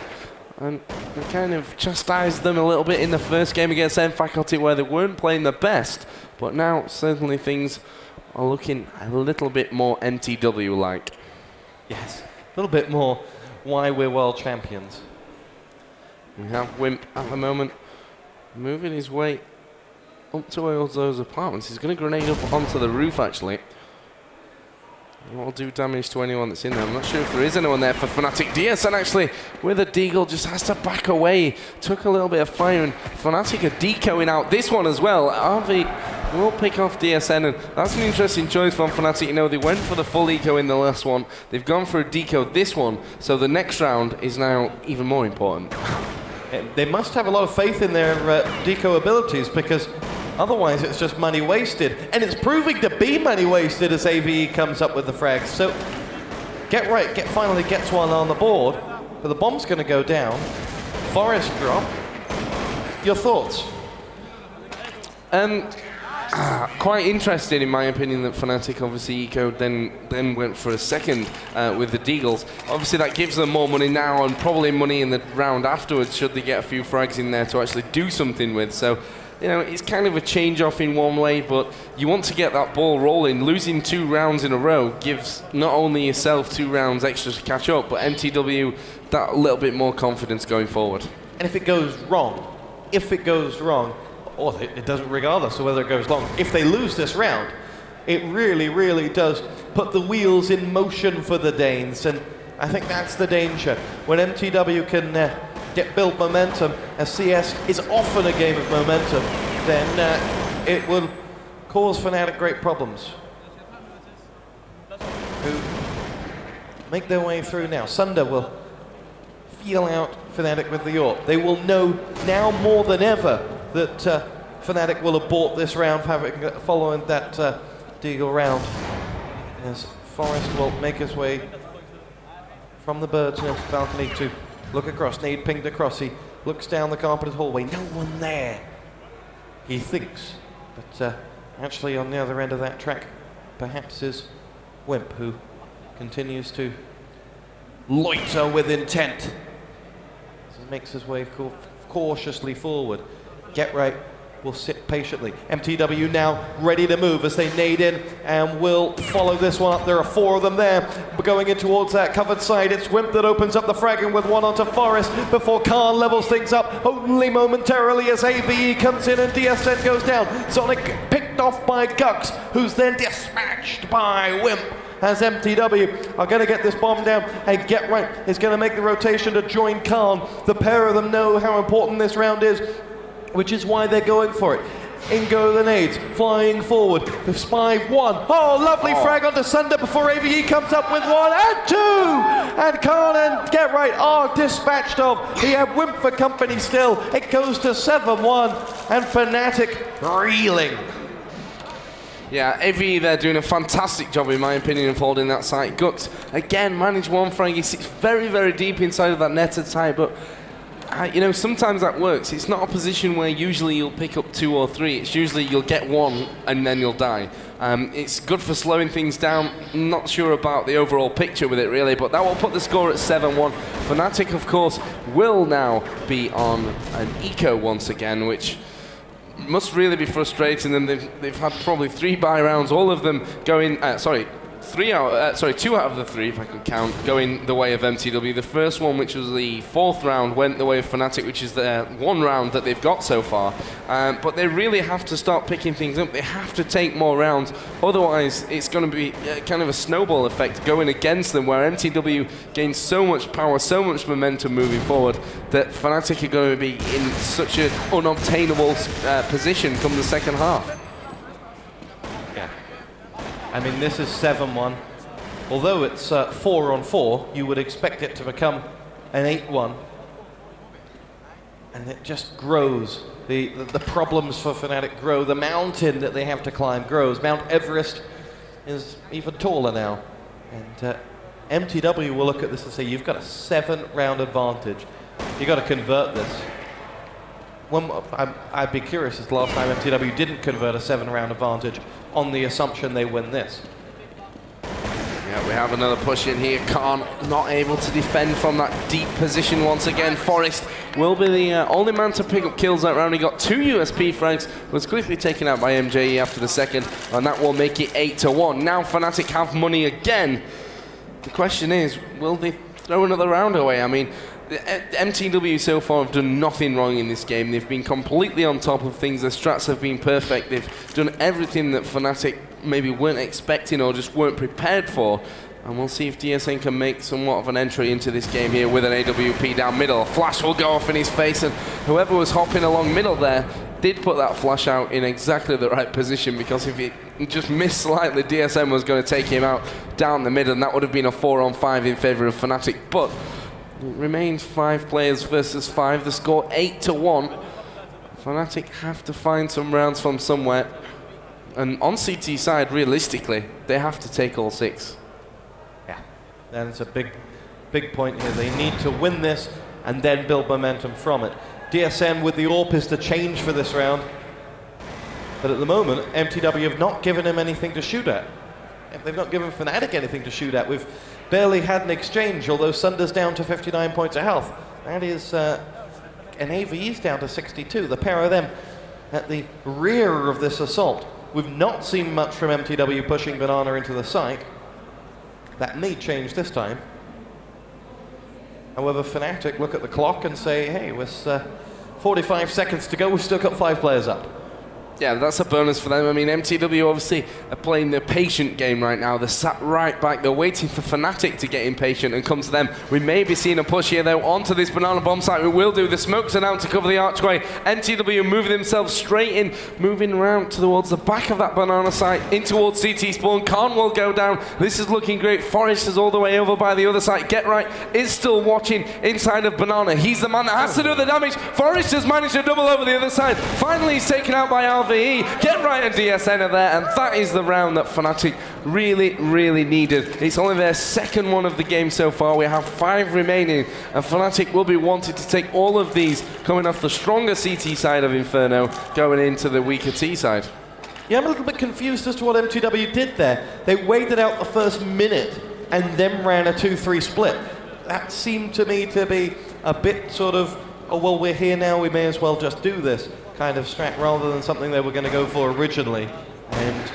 And they kind of chastised them a little bit in the first game against M Faculty where they weren't playing the best. But now certainly things are looking a little bit more mTw-like. Yes, a little bit more why we're world champions. We have Wimp at the moment moving his way up towards those apartments. He's going to grenade up onto the roof actually. It will do damage to anyone that's in there. I'm not sure if there is anyone there for Fnatic. DSN actually, with a deagle, just has to back away. Took a little bit of fire, and Fnatic are decoing out this one as well. RV will pick off DSN, and that's an interesting choice from Fnatic. You know, they went for the full eco in the last one. They've gone for a deco this one, so the next round is now even more important. They must have a lot of faith in their deco abilities, because otherwise it's just money wasted. And it's proving to be money wasted as AVE comes up with the frags. So finally gets one on the board, but the bomb's going to go down. Forest drop. Your thoughts? Quite interesting in my opinion that Fnatic obviously ecoed, then went for a second with the Deagles. Obviously that gives them more money now and probably money in the round afterwards should they get a few frags in there to actually do something with. So, you know, it's kind of a change off in one way, but you want to get that ball rolling. Losing 2 rounds in a row gives not only yourself 2 rounds extra to catch up, but mTw that little bit more confidence going forward. And if it goes wrong, or it doesn't regardless of whether it goes long, if they lose this round, it really, really does put the wheels in motion for the Danes, and I think that's the danger. When mTw can build momentum, as CS is often a game of momentum, then it will cause Fnatic great problems. Who make their way through now. Sunder will feel out Fnatic with the AWP. They will know now more than ever that Fnatic will abort this round following that Deagle round. As Forrest will make his way from the bird's nest balcony to look across. Nade pinged across. He looks down the carpeted hallway. No one there, he thinks. But actually on the other end of that track, perhaps is Wimp, who continues to loiter with intent. So he makes his way cautiously forward. Get right will sit patiently. mTw now ready to move as they nade in and will follow this one up. There are 4 of them there going in towards that covered side. It's Wimp that opens up the fragging with one onto Forest before Khan levels things up only momentarily as AVE comes in and DSN goes down. Sonic picked off by Gux, who's then dispatched by Wimp. As mTw are going to get this bomb down, and Get Right is going to make the rotation to join Khan. The pair of them know how important this round is, which is why they're going for it. In go the nades, flying forward. The Spy 1. Oh, lovely frag onto Sunder before AVE comes up with 1 and 2! And Khan and Get Right are dispatched off. He had Wimp for company still. It goes to 7-1, and Fnatic reeling. Yeah, AVE, they're doing a fantastic job, in my opinion, of holding that site. Gux, again, managed 1 frag. He sits very, very deep inside of that netted site, but you know, sometimes that works. It's not a position where usually you'll pick up 2 or 3. It's usually you'll get 1 and then you'll die. It's good for slowing things down. Not sure about the overall picture with it, really, but that will put the score at 7-1. Fnatic, of course, will now be on an eco once again, which must really be frustrating them. They've had probably 3 buy rounds, all of them going, 2 out of the 3, if I can count, going the way of mTw. The first one, which was the 4th round, went the way of Fnatic, which is the 1 round that they've got so far. But they really have to start picking things up. They have to take more rounds. Otherwise, it's going to be kind of a snowball effect going against them, where mTw gains so much power, so much momentum moving forward, that Fnatic are going to be in such an unobtainable position come the second half. I mean, this is 7-1. Although it's 4-on-4, you would expect it to become an 8-1. And it just grows. The problems for Fnatic grow. The mountain that they have to climb grows. Mount Everest is even taller now. And mTw will look at this and say, you've got a 7-round advantage. You've got to convert this. I'd be curious as the last time mTw didn't convert a 7-round advantage on the assumption they win this. Yeah, we have another push in here. Khan not able to defend from that deep position once again. Forest will be the only man to pick up kills that round. He got 2 USP frags, was quickly taken out by MJE after the second, and that will make it 8-1. Now Fnatic have money again. The question is, will they throw another round away? I mean, mTw so far have done nothing wrong in this game. They've been completely on top of things. Their strats have been perfect. They've done everything that Fnatic maybe weren't expecting or just weren't prepared for. And we'll see if DSN can make somewhat of an entry into this game here with an AWP down middle. A flash will go off in his face, and whoever was hopping along middle there did put that flash out in exactly the right position, because if it just missed slightly, DSN was going to take him out down the middle, and that would have been a 4-on-5 in favor of Fnatic. But it remains 5 players versus 5. The score 8-1. Fnatic have to find some rounds from somewhere. And on CT side, realistically, they have to take all 6. Yeah, that's a big point here. They need to win this and then build momentum from it. DSM with the AWP is the change for this round. But at the moment, mTw have not given him anything to shoot at. They've not given Fnatic anything to shoot at. We've barely had an exchange, although Sunder's down to 59 points of health. That is, and AVE's down to 62. The pair of them at the rear of this assault. We've not seen much from mTw pushing Banana into the site. That may change this time. However, Fnatic look at the clock and say, hey, with 45 seconds to go, we've still got 5 players up. Yeah, that's a bonus for them. I mean, mTw obviously are playing the patient game right now. They're sat right back. They're waiting for Fnatic to get impatient and come to them. We may be seeing a push here, though, onto this banana bomb site. We will do. The smokes are now to cover the archway. mTw moving themselves straight in, moving around towards the back of that banana site, in towards CT spawn. Khan will go down. This is looking great. Forest is all the way over by the other side. Get Right is still watching inside of banana. He's the man that has to do the damage. Forest has managed to double over the other side. Finally, he's taken out by RVE. Get Right and DSN are there, and that is the round that Fnatic really, really needed. It's only their second one of the game so far. We have 5 remaining, and Fnatic will be wanting to take all of these coming off the stronger CT side of Inferno, going into the weaker T side. Yeah, I'm a little bit confused as to what mTw did there. They waited out the first minute and then ran a 2-3 split. That seemed to me to be a bit sort of, oh, well, we're here now, we may as well just do this. kind of strat rather than something they were going to go for originally. And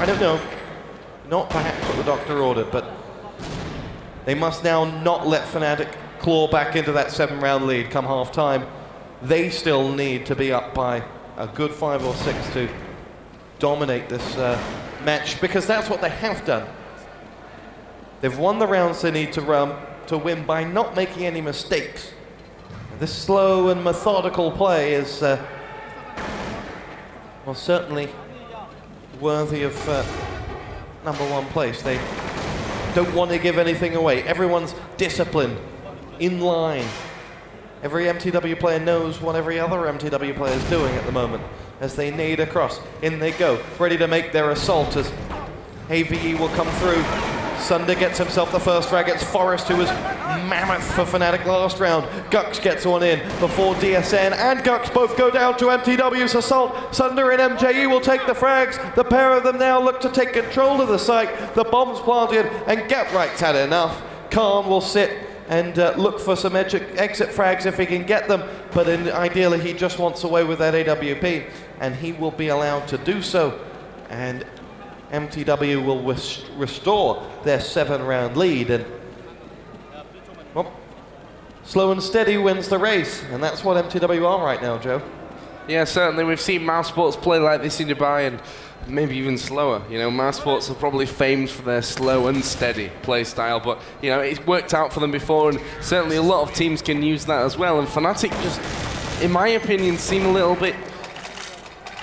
I don't know, not perhaps what the doctor ordered, but they must now not let Fnatic claw back into that 7-round lead come half-time. They still need to be up by a good 5 or 6 to dominate this match, because that's what they have done. They've won the rounds they need to win by not making any mistakes. This slow and methodical play is well, certainly worthy of #1 place. They don't want to give anything away. Everyone's disciplined, in line. Every mTw player knows what every other mTw player is doing at the moment as they nade across. In they go, ready to make their assault as AVE will come through. Sunder gets himself the first frag. It's Forest, who was mammoth for Fnatic last round. Gux gets one in before DSN and Gux both go down to mTw's assault. Sunder and MJE will take the frags. The pair of them now look to take control of the site. The bomb's planted and Getright's had enough. Khan will sit and look for some exit frags if he can get them, but ideally he just wants away with that AWP, and he will be allowed to do so. And mTw will restore their 7-round lead, and well, slow and steady wins the race, and that's what mTw are right now, Joe. Yeah, certainly. We've seen mousesports play like this in Dubai, and maybe even slower. You know, mousesports are probably famed for their slow and steady play style, but you know, it's worked out for them before, and certainly a lot of teams can use that as well. And Fnatic just, in my opinion, seem a little bit.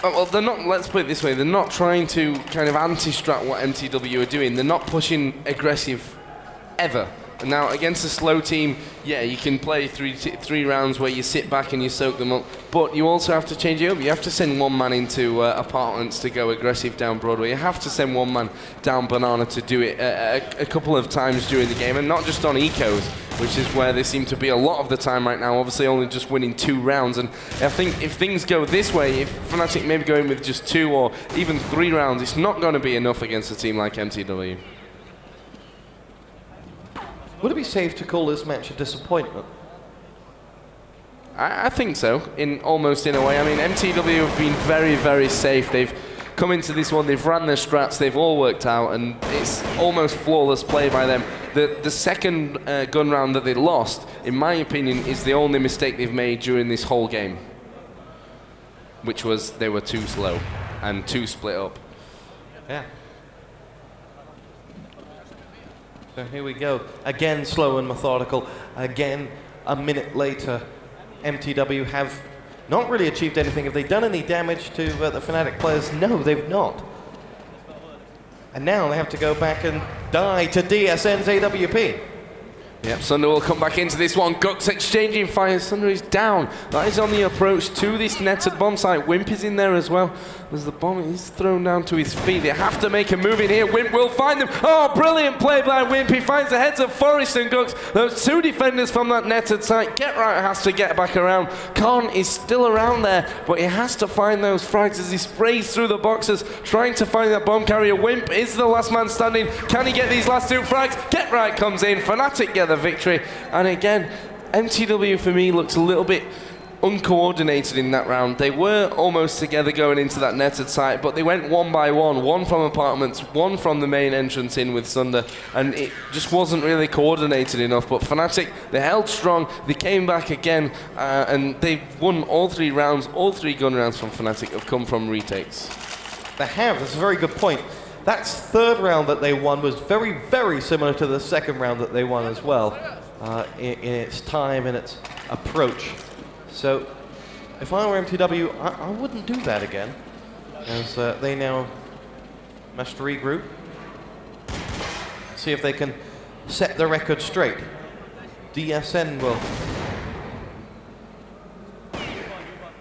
Well, they're not, let's put it this way, they're not trying to kind of anti-strat what mTw are doing. They're not pushing aggressive ever. And now, against a slow team, yeah, you can play three rounds where you sit back and you soak them up, but you also have to change it up. You have to send one man into apartments to go aggressive down Broadway. You have to send one man down Banana to do it a couple of times during the game, and not just on ecos, which is where they seem to be a lot of the time right now, obviously only just winning 2 rounds. And I think if things go this way, if Fnatic maybe going with just 2 or even 3 rounds, it's not going to be enough against a team like mTw. Would it be safe to call this match a disappointment? I think so, almost in a way. I mean, mTw have been very, very safe. They've come into this one, they've ran their strats, they've all worked out, and it's almost flawless play by them. The second gun round that they lost, in my opinion, is the only mistake they've made during this whole game, which was they were too slow and too split up. Yeah. So here we go. Again, slow and methodical. Again, a minute later, mTw have not really achieved anything. Have they done any damage to the Fnatic players? No, they've not. And now they have to go back and die to DSN's AWP. Yep, Sunder will come back into this one. Gux exchanging fires. Sunder is down. That is on the approach to this netted bomb site. Wimp is in there as well. As the bomb is thrown down to his feet. They have to make a move in here. Wimp will find them. Oh, brilliant play by Wimp. He finds the heads of Forest and Gux. Those 2 defenders from that netted site. Getright has to get back around. Khan is still around there, but he has to find those frags as he sprays through the boxes, trying to find that bomb carrier. Wimp is the last man standing. Can he get these last 2 frags? Getright comes in. Fnatic get the victory. And again, mTw for me looks a little bit uncoordinated in that round. They were almost together going into that netted site, but they went 1 by 1, 1 from apartments, 1 from the main entrance in with Sunder, and it just wasn't really coordinated enough. But Fnatic, they held strong, they came back again, and they won all 3 rounds. All 3 gun rounds from Fnatic have come from retakes. They have, that's a very good point. That 3rd round that they won was very, very similar to the 2nd round that they won as well, in its time and its approach. So, if I were mTw, I wouldn't do that again, as they now must regroup, see if they can set the record straight. DSN will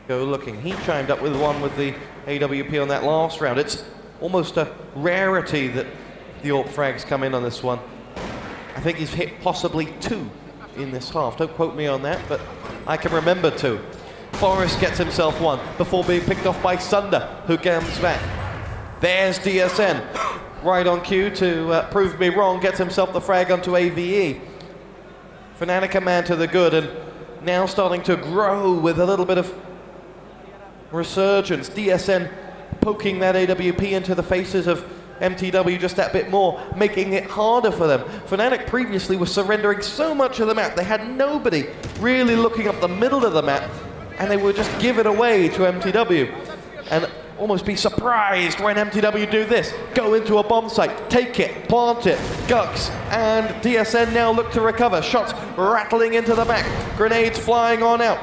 go looking. He chimed up with one with the AWP on that last round. It's almost a rarity that the AWP frags come in on this one. I think he's hit possibly 2 in this half. Don't quote me on that, but I can remember 2. Forest gets himself 1 before being picked off by Sunder, who comes back. There's DSN, right on cue to prove me wrong, gets himself the frag onto AVE. Fnatic a man to the good, and now starting to grow with a little bit of resurgence. DSN poking that AWP into the faces of mTw just that bit more, making it harder for them. Fnatic previously was surrendering so much of the map. They had nobody really looking up the middle of the map, and they would just give it away to mTw. And almost be surprised when mTw do this. Go into a bomb site, take it, plant it. Gux and DSN now look to recover. Shots rattling into the back. Grenades flying on out.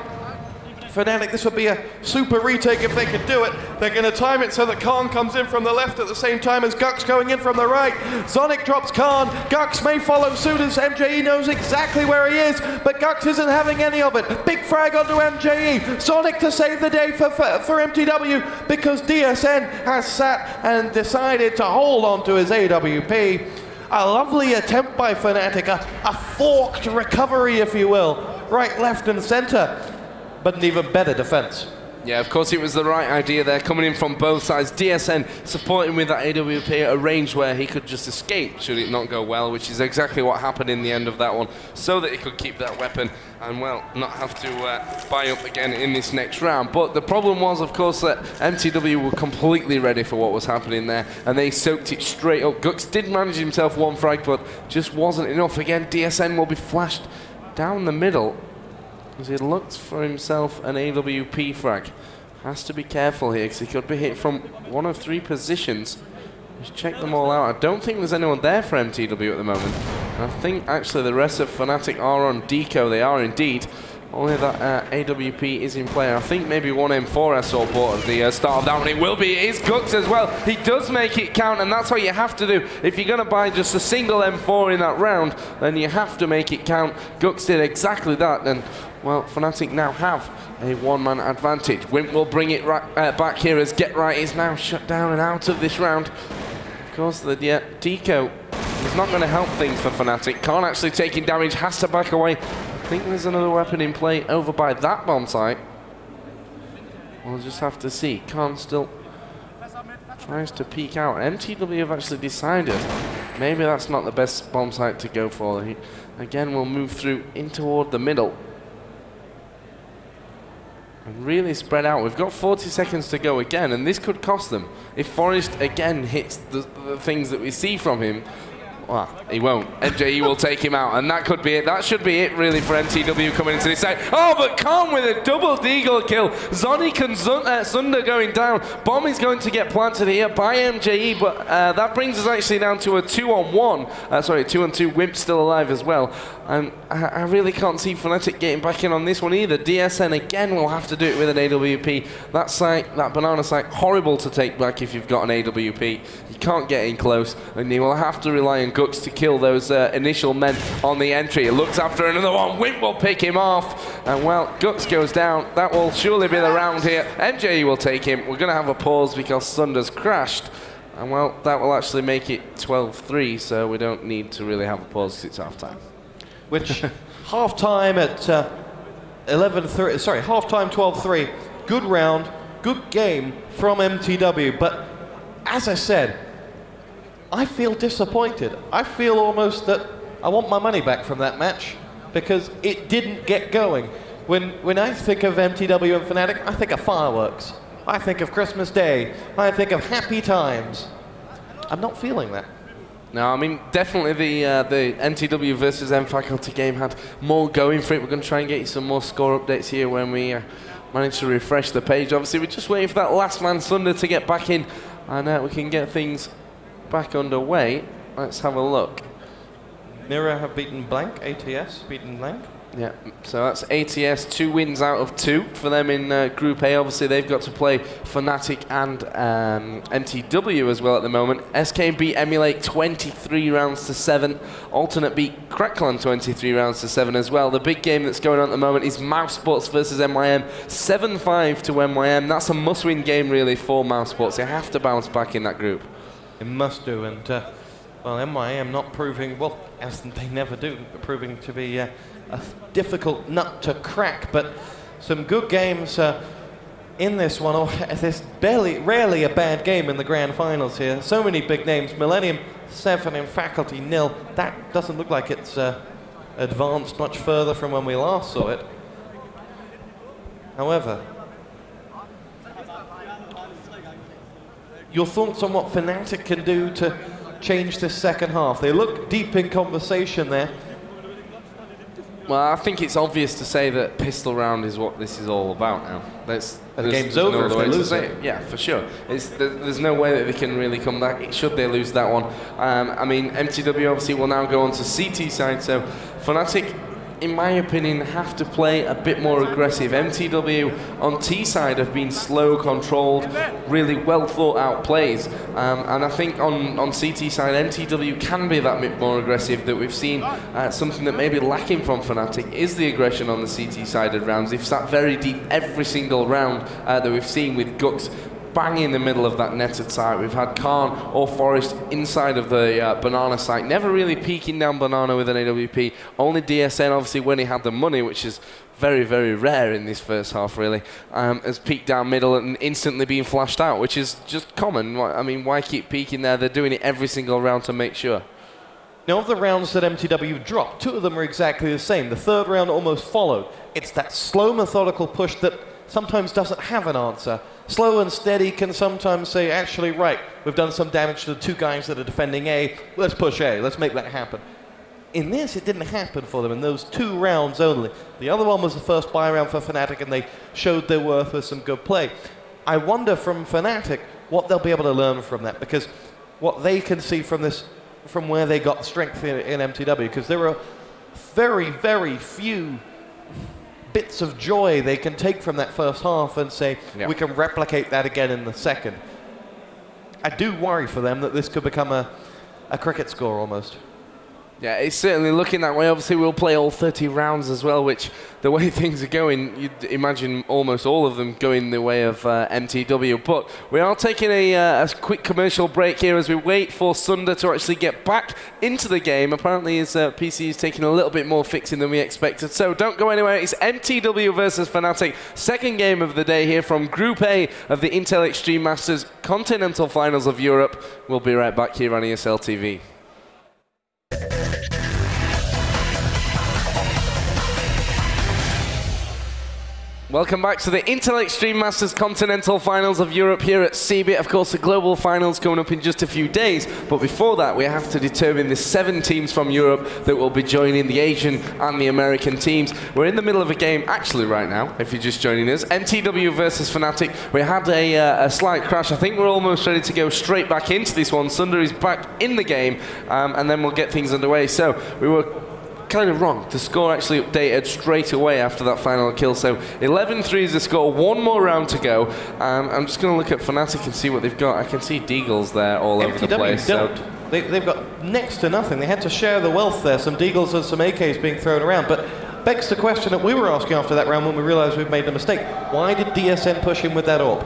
Fnatic, this would be a super retake if they could do it. They're going to time it so that Khan comes in from the left at the same time as Gux going in from the right. Zonic drops Khan. Gux may follow suit as MJE knows exactly where he is, but Gux isn't having any of it. Big frag onto MJE. Zonic to save the day for mTw because DSN has sat and decided to hold on to his AWP. A lovely attempt by Fnatic, a forked recovery, if you will. Right, left and center. But an even better defense. Yeah, of course it was the right idea there, coming in from both sides. DSN supporting with that AWP at a range where he could just escape should it not go well, which is exactly what happened in the end of that one, so that he could keep that weapon and, well, not have to buy up again in this next round. But the problem was, of course, that mTw were completely ready for what was happening there, and they soaked it straight up. Gux did manage himself one frag, but just wasn't enough. Again, DSN will be flashed down the middle, as he looks for himself an AWP frag. Has to be careful here because he could be hit from one of three positions. Just check them all out. I don't think there's anyone there for mTw at the moment. And I think actually the rest of Fnatic are on deco. They are indeed. Only that AWP is in play. I think maybe one M4 I saw bought at the start of that one. It will be. It is Gux as well. He does make it count, and that's what you have to do. If you're going to buy just a single M4 in that round, then you have to make it count. Gux did exactly that, and, well, Fnatic now have a one-man advantage. Wimp will bring it right, back here as Get Right is now shut down and out of this round. Of course, the deco is not going to help things for Fnatic. Can't actually taking damage, has to back away. I think there's another weapon in play over by that bomb site. We'll just have to see. Khan still tries to peek out. mTw have actually decided maybe that's not the best bomb site to go for. He, again, will move through in toward the middle and really spread out. We've got 40 seconds to go again, and this could cost them. If Forest again hits the things that we see from him, well, he won't. MJE will take him out, and that could be it. That should be it, really, for mTw coming into this side. Oh, but Khan with a double deagle kill. Zonic and Sunder going down. Bomb is going to get planted here by MJE, but that brings us actually down to a 2-on-1. Sorry, 2-on-2. Wimp still alive as well. And I really can't see Fnatic getting back in on this one either. DSN again will have to do it with an AWP. That site, that banana site, horrible to take back if you've got an AWP. You can't get in close, and you will have to rely on Gux to kill those initial men on the entry. It looks after another one. Wimp will pick him off, and, well, Gux goes down. That will surely be the round here. MJE will take him. We're going to have a pause because Sunder's crashed. And, well, that will actually make it 12-3, so we don't need to really have a pause because it's half-time. Which half-time at 11-3, sorry, half-time 12-3. Good round, good game from mTw, but as I said, I feel disappointed. I feel almost that I want my money back from that match because it didn't get going. When I think of mTw and Fnatic, I think of fireworks. I think of Christmas Day. I think of happy times. I'm not feeling that. No, I mean, definitely the mTw versus mFaculty game had more going for it. We're going to try and get you some more score updates here when we manage to refresh the page. Obviously, we're just waiting for that last man, Sunder, to get back in, and we can get things back underway. Let's have a look. Mira have beaten Blank, ATS beaten Blank. Yeah, so that's ATS, 2 wins out of 2 for them in Group A. Obviously, they've got to play Fnatic and mTw as well at the moment. SK beat Emulate 23 rounds to 7. Alternate beat Crackland 23 rounds to 7 as well. The big game that's going on at the moment is Mousesports versus MYM. 7-5 to MYM. That's a must-win game, really, for Mousesports. They have to bounce back in that group. It must do, and, well, MYM not proving, well, as they never do, proving to be a difficult nut to crack, but some good games in this one. Oh, there's rarely a bad game in the grand finals here. So many big names. Millennium 7 and Faculty 0. That doesn't look like it's advanced much further from when we last saw it. However, Your thoughts on what Fnatic can do to change this second half? They look deep in conversation there. Well, I think it's obvious to say that pistol round is what this is all about now. The game's over if they lose it. Yeah, for sure. There's no way that they can really come back should they lose that one. I mean, mTw obviously will now go on to CT side, so Fnatic, in my opinion, have to play a bit more aggressive. mTw on T side have been slow, controlled, really well thought out plays. And I think on CT side, mTw can be that bit more aggressive that we've seen. Something that may be lacking from Fnatic is the aggression on the CT sided rounds. They've sat very deep every single round that we've seen with Gux bang in the middle of that netted site. We've had Khan or Forest inside of the Banana site, never really peeking down Banana with an AWP. Only DSN, obviously, when he had the money, which is very, very rare in this first half, really, has peeked down middle and instantly being flashed out, which is just common. I mean, why keep peeking there? They're doing it every single round to make sure. Now, of the rounds that mTw dropped, 2 of them are exactly the same. The third round almost followed. It's that slow, methodical push that sometimes doesn't have an answer. Slow and steady can sometimes say, actually, right, we've done some damage to the 2 guys that are defending A, let's push A, let's make that happen. In this, it didn't happen for them in those 2 rounds only. The other one was the first buy round for Fnatic, and they showed their worth with some good play. I wonder from Fnatic what they'll be able to learn from that, because what they can see from this, from where they got strength in mTw, because there are very, very few bits of joy they can take from that first half and say, we can replicate that again in the second. I do worry for them that this could become a cricket score almost. Yeah, it's certainly looking that way. Obviously, we'll play all 30 rounds as well, which, the way things are going, you'd imagine almost all of them going the way of mTw. But we are taking a quick commercial break here as we wait for Sunder to actually get back into the game. Apparently, his PC is taking a little bit more fixing than we expected. So don't go anywhere. It's mTw versus Fnatic. Second game of the day here from Group A of the Intel Extreme Masters Continental Finals of Europe. We'll be right back here on ESL TV. Welcome back to the Intel Extreme Masters Continental Finals of Europe here at CBIT. Of course, the global finals coming up in just a few days. But before that, we have to determine the 7 teams from Europe that will be joining the Asian and the American teams. We're in the middle of a game, actually, right now, if you're just joining us. mTw versus Fnatic. We had a slight crash. I think we're almost ready to go straight back into this one. Sunder is back in the game, and then we'll get things underway. So we were kind of wrong. The score actually updated straight away after that final kill. So 11-3 is the score. 1 more round to go. I'm just going to look at Fnatic and see what they've got. I can see Deagles there all over the place. They've got next to nothing. They had to share the wealth there. Some Deagles and some AKs being thrown around. But begs the question that we were asking after that round when we realized we'd made the mistake. Why did DSN push him with that AWP?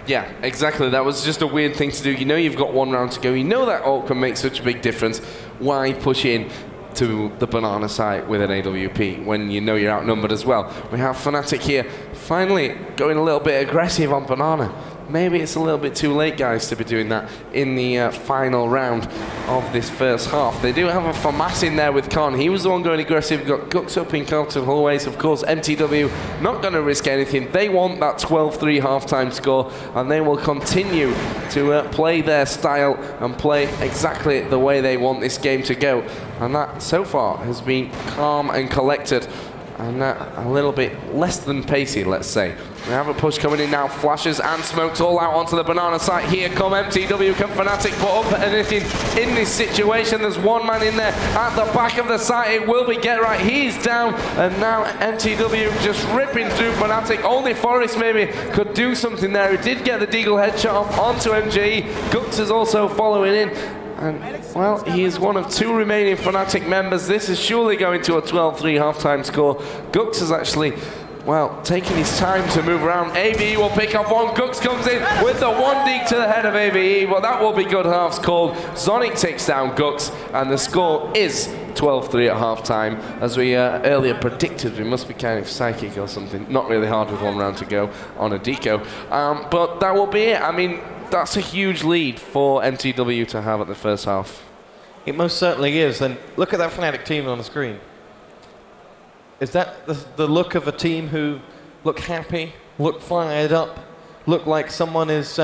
Yeah, exactly. That was just a weird thing to do. You know you've got 1 round to go. You know that AWP can make such a big difference. Why push in to the Banana site with an AWP when you know you're outnumbered as well? We have Fnatic here finally going a little bit aggressive on Banana. Maybe it's a little bit too late, guys, to be doing that in the final round of this first half. They do have a FAMAS in there with Khan. He was the one going aggressive. Got Gux up in Carlton Hallways. Of course, mTw not going to risk anything. They want that 12-3 halftime score, and they will continue to play their style and play exactly the way they want this game to go. And that, so far, has been calm and collected, and a little bit less than pacey, let's say. We have a push coming in now, flashes and smokes all out onto the Banana site. Here come mTw, can Fnatic put up anything in this situation? There's 1 man in there at the back of the site. It will be Get Right, he's down, and now mTw just ripping through Fnatic. Only Forest maybe could do something there. He did get the Deagle headshot off onto MJE. Gux is also following in. And, well, he is one of 2 remaining Fnatic members. This is surely going to a 12-3 halftime score. Gux is actually, well, taking his time to move around. AVE will pick up 1. Gux comes in with the 1 deke to the head of AVE. Well, that will be good halves called. Zonic takes down Gux, and the score is 12-3 at halftime. As we earlier predicted, we must be kind of psychic or something. Not really hard with 1 round to go on a deco. But that will be it. I mean, that's a huge lead for mTw to have at the first half. It most certainly is. And look at that Fnatic team on the screen. Is that the look of a team who look happy, look fired up, look like someone is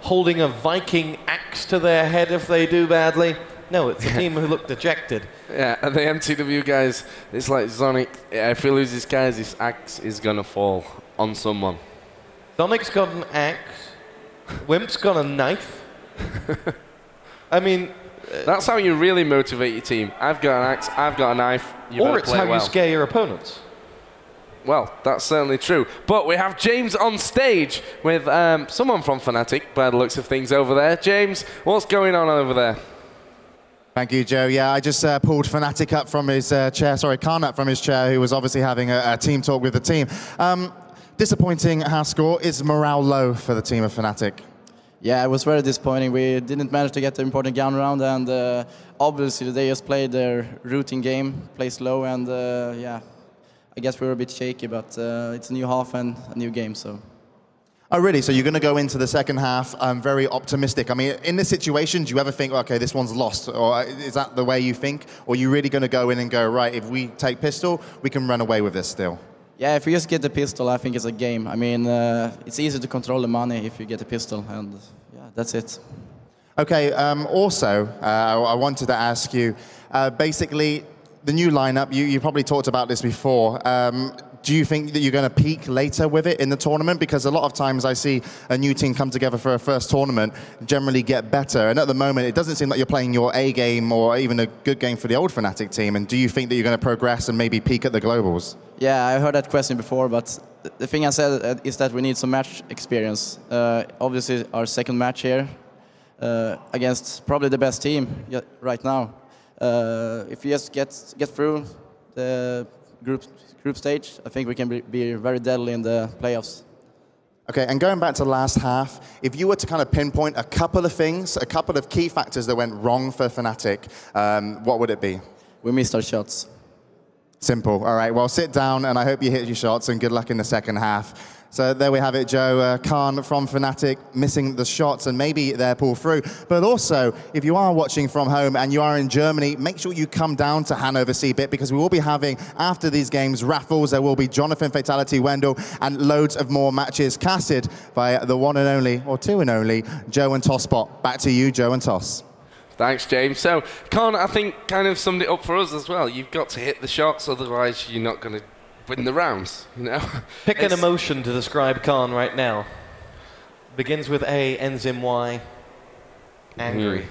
holding a Viking axe to their head if they do badly. No, it's a team who look dejected. Yeah, and the mTw guys, it's like Zonic, if he loses guys, his axe is going to fall on someone. Zonic's got an axe. Wimp's got a knife. I mean... that's how you really motivate your team. I've got an axe, I've got a knife, or it's how you scare your opponents. Well, that's certainly true. But we have James on stage with someone from Fnatic, by the looks of things over there. James, what's going on over there? Thank you, Joe. Yeah, I just pulled Fnatic up from his chair, sorry, Khan up from his chair, who was obviously having a team talk with the team. Disappointing half score. Is morale low for the team of Fnatic? Yeah, it was very disappointing. We didn't manage to get the important gun round, and obviously they just played their routine game, play slow, and yeah, I guess we were a bit shaky, but it's a new half and a new game, so. Oh, really? So you're going to go into the second half very optimistic. I mean, in this situation, do you ever think, okay, this one's lost? Or is that the way you think? Or are you really going to go in and go, right, if we take pistol, we can run away with this still? Yeah, if we just get the pistol, I think it's a game. I mean, it's easy to control the money if you get a pistol, and yeah, that's it. Okay, also, I wanted to ask you, basically, the new lineup, you probably talked about this before. Do you think that you're going to peak later with it in the tournament? Because a lot of times I see a new team come together for a first tournament, generally get better. And at the moment, it doesn't seem like you're playing your A game or even a good game for the old Fnatic team. And do you think that you're going to progress and maybe peak at the Globals? Yeah, I heard that question before, but the thing I said is that we need some match experience. Obviously, our second match here against probably the best team right now. If we just get through the group stage, I think we can be very deadly in the playoffs. Okay, and going back to last half, if you were to kind of pinpoint a couple of things, a couple of key factors that went wrong for Fnatic, what would it be? We missed our shots. Simple. All right, well, sit down, and I hope you hit your shots, and good luck in the second half. So there we have it, Joe. Khan from Fnatic missing the shots, and maybe they're pulled through. But also, if you are watching from home and you are in Germany, make sure you come down to Hanover CBIT, because we will be having, after these games, raffles. There will be Jonathan Fatality Wendell and loads of more matches casted by the one and only, or two and only, Joe and Tosspot. Back to you, Joe and Toss. Thanks, James. So, Khan, I think, kind of summed it up for us as well. You've got to hit the shots, otherwise you're not going to win the rounds, you know. Pick an emotion to describe Khan right now. Begins with A, ends in Y. Angry.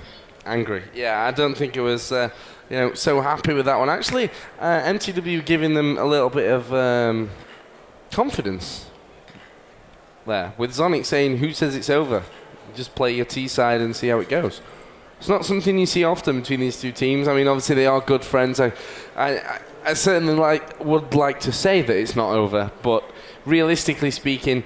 Angry. Yeah, I don't think it was, you know, so happy with that one. Actually, mTw giving them a little bit of confidence there, with Zonic saying, "Who says it's over? Just play your T side and see how it goes." It's not something you see often between these two teams. I mean, obviously they are good friends. I certainly would like to say that it's not over, but realistically speaking,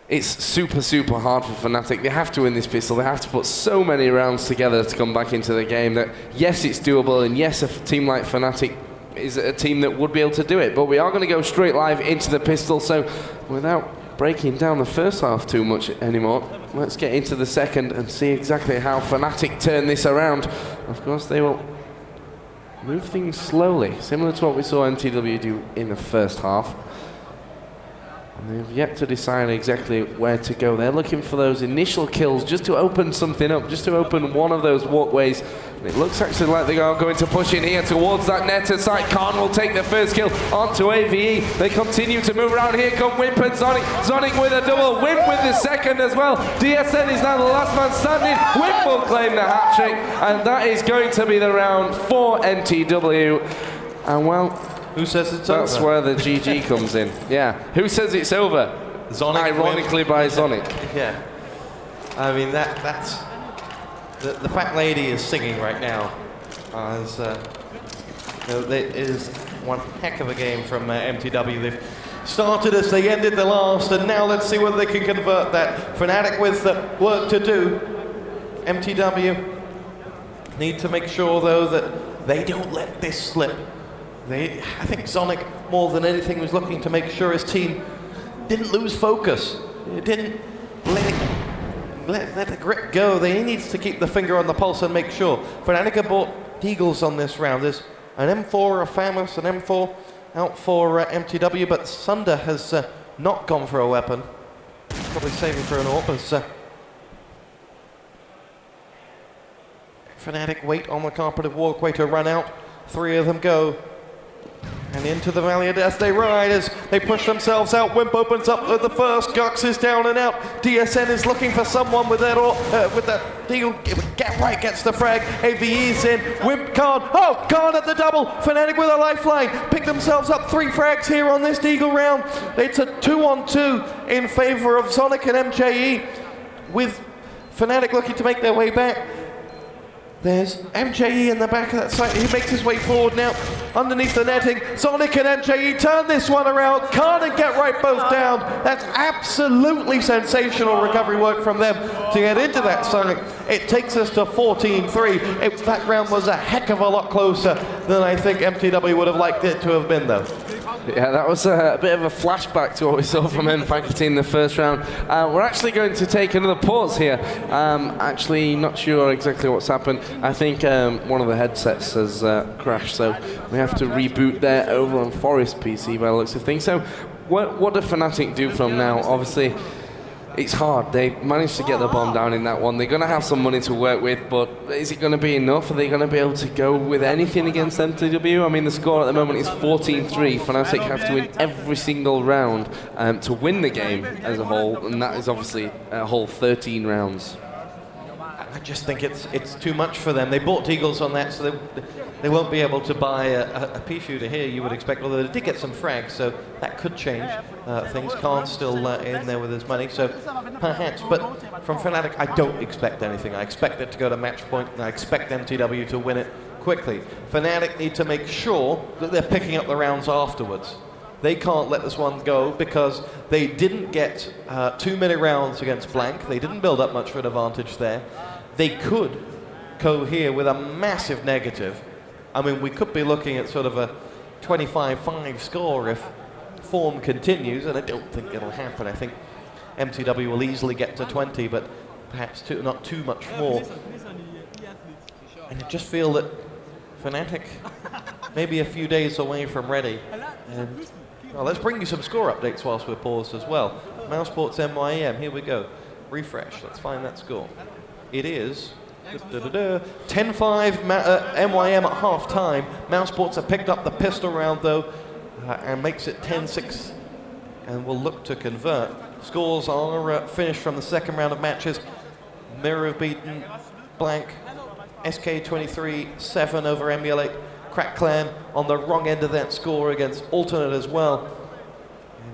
it's super, super hard for Fnatic. They have to win this pistol. They have to put so many rounds together to come back into the game that, yes, it's doable, and yes, a team like Fnatic is a team that would be able to do it. But we are going to go straight live into the pistol, so without breaking down the first half too much anymore, let's get into the second and see exactly how Fnatic turn this around. Of course, they will move things slowly, similar to what we saw mTw do in the first half. And they've yet to decide exactly where to go. They're looking for those initial kills just to open something up, just to open one of those walkways. And it looks actually like they are going to push in here towards that netted site. Khan will take the first kill onto AVE. They continue to move around. Here come Wimp and Zonic. Zonic with a double. Wimp with the second as well. DSN is now the last man standing. Wimp will claim the hat trick. And that is going to be the round for mTw. And well, who says it's over? That's where the GG comes in. Yeah. Who says it's over? Zonic. Ironically by Zonic. Yeah. I mean, that's... The fat lady is singing right now. It is one heck of a game from mTw. They've started as they ended the last, and now let's see whether they can convert that. Fnatic with work to do. mTw need to make sure, though, that they don't let this slip. I think Zonic, more than anything, was looking to make sure his team didn't lose focus. It didn't let the grip go. They needs to keep the finger on the pulse and make sure. Fnatic bought Eagles on this round. There's an M4, a Famous, an M4 out for mTw, but Sunder has not gone for a weapon. Probably saving for an AWP as Fnatic wait on the carpeted walkway to run out. 3 of them go. And into the Valley of Death they ride as they push themselves out. Wimp opens up with the first. Gux is down and out. DSN is looking for someone with that with the deal. Get right gets the frag. AVE's in. Wimp Khan. Oh, Khan at the double. Fnatic with a lifeline. Pick themselves up 3 frags here on this Deagle round. It's a 2-on-2 in favor of Sonic and MJE, with Fnatic looking to make their way back. There's MJE in the back of that site. He makes his way forward now, underneath the netting. Sonic and MJE turn this one around. Khan and Get Right both down. That's absolutely sensational recovery work from them to get into that Sonic. It takes us to 14-3. That round was a heck of a lot closer than I think mTw would have liked it to have been, though. Yeah, that was a bit of a flashback to what we saw from mFaculty in the first round. We're actually going to take another pause here. Actually, not sure exactly what's happened. I think one of the headsets has crashed, so we have to reboot there over on Forest PC by the looks of things. So what do Fnatic do from now? Obviously, it's hard. They managed to get the bomb down in that one. They're going to have some money to work with, but is it going to be enough? Are they going to be able to go with anything against mTw? I mean, the score at the moment is 14-3. Fnatic have to win every single round to win the game as a whole, and that is obviously a whole 13 rounds. I just think it's too much for them. They bought Eagles on that, so they won't be able to buy a pea shooter here, you would expect, although they did get some frags, so that could change things. Khan's still in there with his money, so perhaps. But from Fnatic, I don't expect anything. I expect it to go to match point, and I expect mTw to win it quickly. Fnatic need to make sure that they're picking up the rounds afterwards. They can't let this one go because they didn't get too many rounds against Blank. They didn't build up much of an advantage there. They could go here with a massive negative. I mean, we could be looking at sort of a 25-5 score if form continues, and I don't think it'll happen. I think mTw will easily get to 20, but perhaps not too much more. And I just feel that Fnatic maybe a few days away from ready. And well, let's bring you some score updates whilst we're paused as well. mousesports IEM, here we go. Refresh, let's find that score. It is 10-5 MYM at half time. mousesports have picked up the pistol round though and makes it 10-6 and will look to convert. Scores are finished from the second round of matches. Mirror have beaten Blank, SK 23-7 over Emulate. Crack Clan on the wrong end of that score against Alternate as well.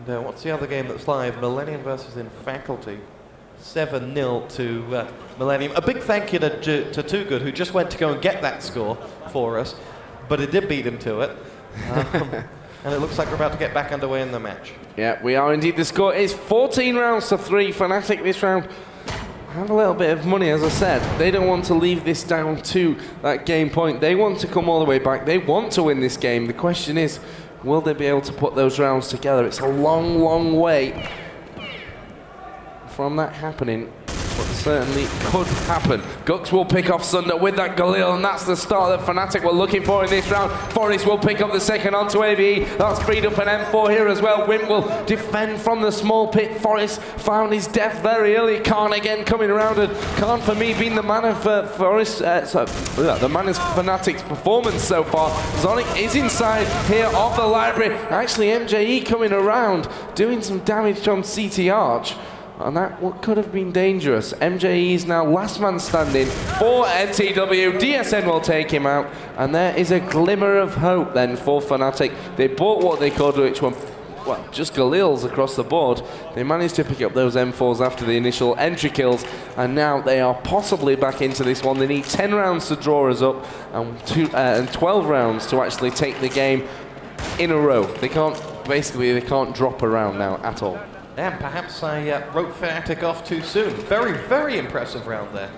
And what's the other game that's live? Millennium versus Faculty. 7-0 to Millennium. A big thank you to Too Good, who just went to go and get that score for us, but it did beat him to it. And it looks like we're about to get back underway in the match. Yeah, we are indeed. The score is 14 rounds to 3. Fnatic this round have a little bit of money, as I said. They don't want to leave this down to that game point. They want to come all the way back. They want to win this game. The question is, will they be able to put those rounds together? It's a long, long way from that happening, but certainly could happen. Gux will pick off Sunder with that Galil, and that's the start that Fnatic were looking for in this round. Forest will pick up the second onto AVE. That's freed up an M4 here as well. Wimp will defend from the small pit. Forest found his death very early. Khan again coming around, and Khan for me being the man of Forest, the man of Fnatic's performance so far. Sonic is inside here of the library. Actually, MJE coming around, doing some damage on CT Arch. And that could have been dangerous. MJE is now last man standing for mTw. DSN will take him out. And there is a glimmer of hope then for Fnatic. They bought what they could, which were, well, just Galils across the board. They managed to pick up those M4s after the initial entry kills. And now they are possibly back into this one. They need 10 rounds to draw us up and 12 rounds to actually take the game in a row. They can't drop a round now at all. And perhaps I wrote Fnatic off too soon. Very, very impressive round there.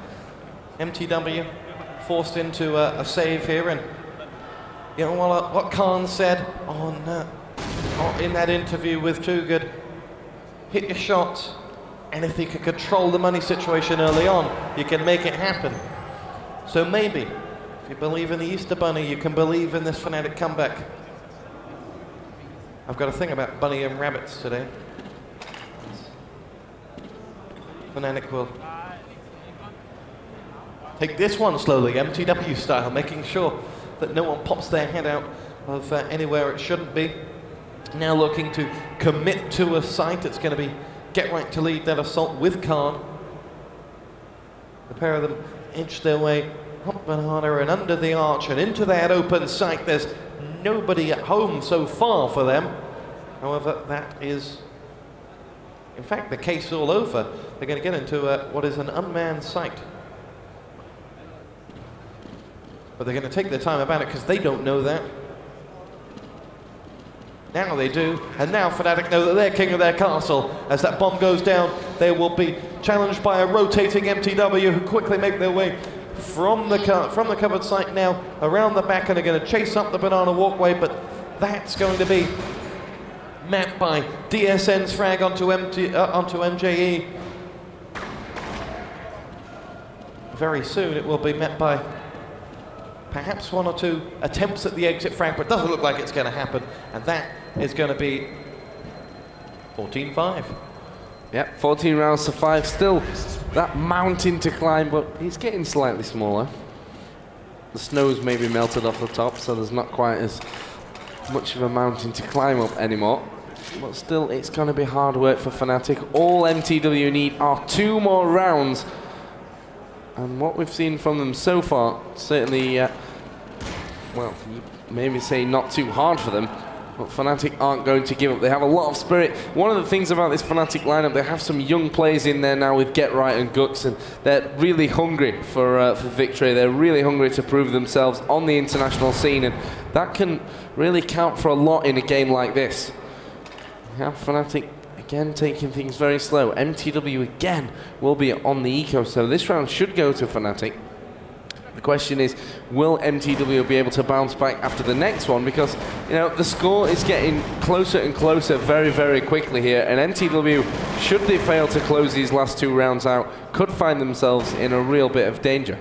mTw forced into a save here, and you know what Khan said in that interview with Too Good: hit your shots, and if you can control the money situation early on, you can make it happen. So maybe, if you believe in the Easter Bunny, you can believe in this Fnatic comeback. I've got a thing about bunny and rabbits today. Fnatic will take this one slowly, mTw style, making sure that no one pops their head out of anywhere it shouldn't be. Now looking to commit to a site. It's going to be Get Right to lead that assault with Khan. The pair of them inch their way up Banana and under the arch and into that open site. There's nobody at home so far for them. However, that is in fact the case all over. They're going to get into what is an unmanned site. But they're going to take their time about it because they don't know that. Now they do, and now Fnatic know that they're king of their castle. As that bomb goes down, they will be challenged by a rotating mTw who quickly make their way from the covered site now around the back and are going to chase up the banana walkway, but that's going to be met by DSN's frag onto MJE. Very soon it will be met by perhaps one or two attempts at the exit frag, but it doesn't look like it's going to happen, and that is going to be 14-5. Yep, 14 rounds to 5. Still that mountain to climb, but it's getting slightly smaller. The snow's maybe melted off the top, so there's not quite as much of a mountain to climb up anymore. But still, it's going to be hard work for Fnatic. All mTw need are 2 more rounds. And what we've seen from them so far, certainly, well, maybe say not too hard for them, but Fnatic aren't going to give up. They have a lot of spirit. One of the things about this Fnatic lineup, they have some young players in there now with Get Right and Guts, and they're really hungry for victory. They're really hungry to prove themselves on the international scene, and that can really count for a lot in a game like this. We have Fnatic again taking things very slow. mTw again will be on the eco, so this round should go to Fnatic. The question is, will mTw be able to bounce back after the next one? Because, you know, the score is getting closer and closer very, very quickly here, and mTw, should they fail to close these last 2 rounds out, could find themselves in a real bit of danger.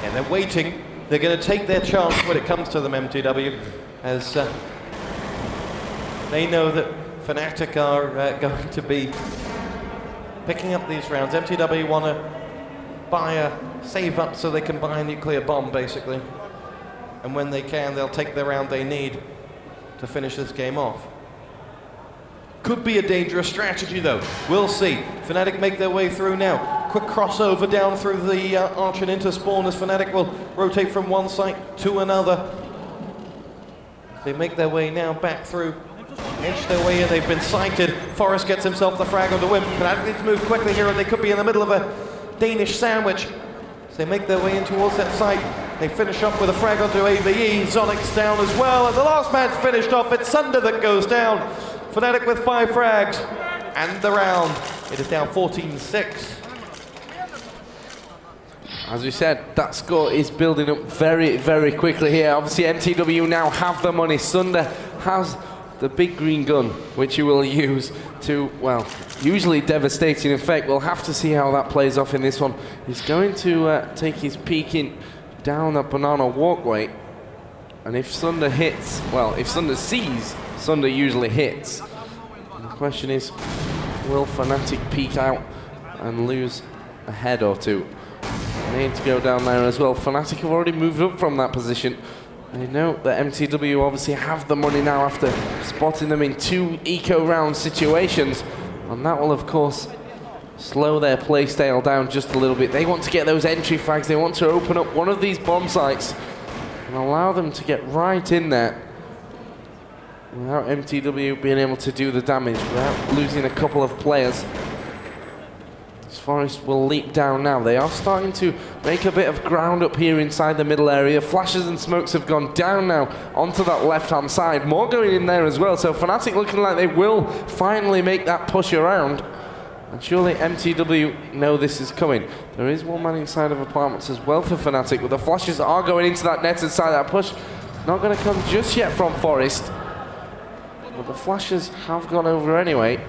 And they're waiting. They're going to take their chance when it comes to them, mTw, as they know that Fnatic are going to be picking up these rounds. mTw want to buy a save up so they can buy a nuclear bomb, basically. And when they can, they'll take the round they need to finish this game off. Could be a dangerous strategy, though. We'll see. Fnatic make their way through now. Quick crossover down through the arch and into spawn as Fnatic will rotate from one site to another. They make their way now back through. Inch their way in, they've been sighted. Forest gets himself the frag on the whim. Fnatic need to move quickly here, or they could be in the middle of a Danish sandwich. So they make their way in towards that site. They finish up with a frag onto AVE. Zonic's down as well, and the last man's finished off. It's Sunder that goes down. Fnatic with 5 frags, and the round. It is down 14-6. As we said, that score is building up very, very quickly here. Obviously, mTw now have the money. Sunder has the big green gun, which he will use to, well, usually devastating effect. We'll have to see how that plays off in this one. He's going to take his peek in down the banana walkway, and if Sunder hits, well, if Sunder sees, Sunder usually hits. And the question is, will Fnatic peek out and lose a head or two? They need to go down there as well. Fnatic have already moved up from that position. They know that mTw obviously have the money now after spotting them in 2 eco round situations, and that will of course slow their playstyle down just a little bit. They want to get those entry frags. They want to open up one of these bomb sites and allow them to get right in there without mTw being able to do the damage, without losing a couple of players. Forest will leap down now. They are starting to make a bit of ground up here inside the middle area. Flashes and smokes have gone down now onto that left-hand side. More going in there as well. So Fnatic looking like they will finally make that push around. And surely mTw know this is coming. There is one man inside of apartments as well for Fnatic, but the flashes are going into that net inside that push. Not going to come just yet from Forest. But the flashes have gone over anyway.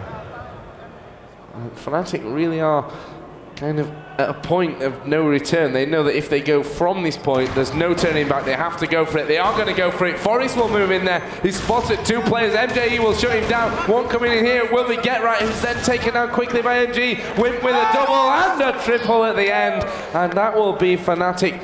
Fnatic really are kind of at a point of no return. They know that if they go from this point, there's no turning back. They have to go for it. They are going to go for it. Forest will move in there. He's spotted 2 players. mTw will shut him down. One coming in here. Will they get right? Who's then taken down quickly by MG. Wimp with a double and a triple at the end. And that will be Fnatic,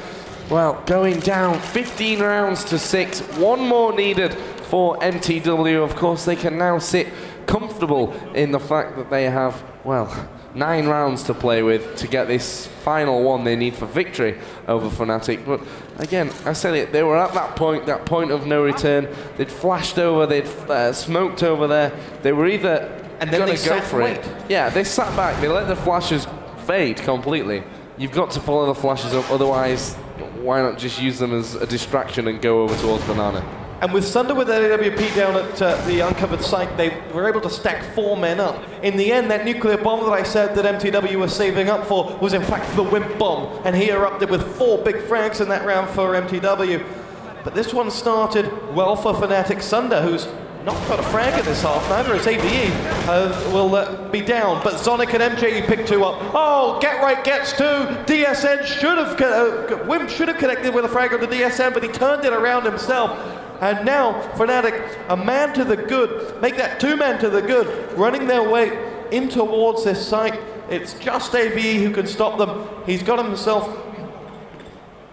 well, going down 15 rounds to 6. One more needed for mTw. Of course, they can now sit comfortable in the fact that they have, well, 9 rounds to play with to get this final one they need for victory over Fnatic. But again, I said it, they were at that point of no return. They'd flashed over, they'd smoked over there. They were either going to go for it. Yeah, they sat back, they let the flashes fade completely. You've got to follow the flashes up, otherwise, why not just use them as a distraction and go over towards Banana? And with Sunder with AWP down at the uncovered site, they were able to stack 4 men up. In the end, that nuclear bomb that I said that mTw was saving up for was in fact the Wimp bomb. And he erupted with 4 big frags in that round for mTw. But this one started well for Fnatic. Sunder, who's not got a frag in this half, neither is AVE, will be down. But Zonic and MJ picked 2 up. Oh, Get Right gets 2. DSN should have, Wimp should have connected with a frag on the DSN, but he turned it around himself. And now, Fnatic, a man to the good, make that 2 men to the good, running their way in towards this site. It's just AVE who can stop them. He's got himself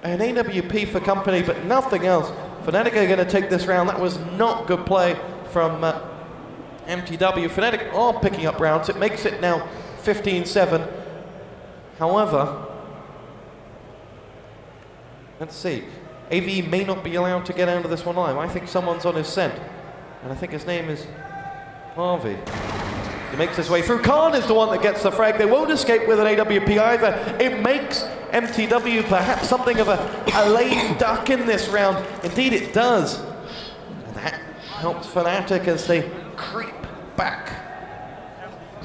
an AWP for company, but nothing else. Fnatic are going to take this round. That was not good play from mTw. Fnatic are picking up rounds. It makes it now 15-7. However, let's see. AVE may not be allowed to get out of this one alive. I think someone's on his scent. And I think his name is Harvey. He makes his way through. Khan is the one that gets the frag. They won't escape with an AWP either. It makes mTw perhaps something of a lame duck in this round. Indeed it does. And that helps Fnatic as they creep back.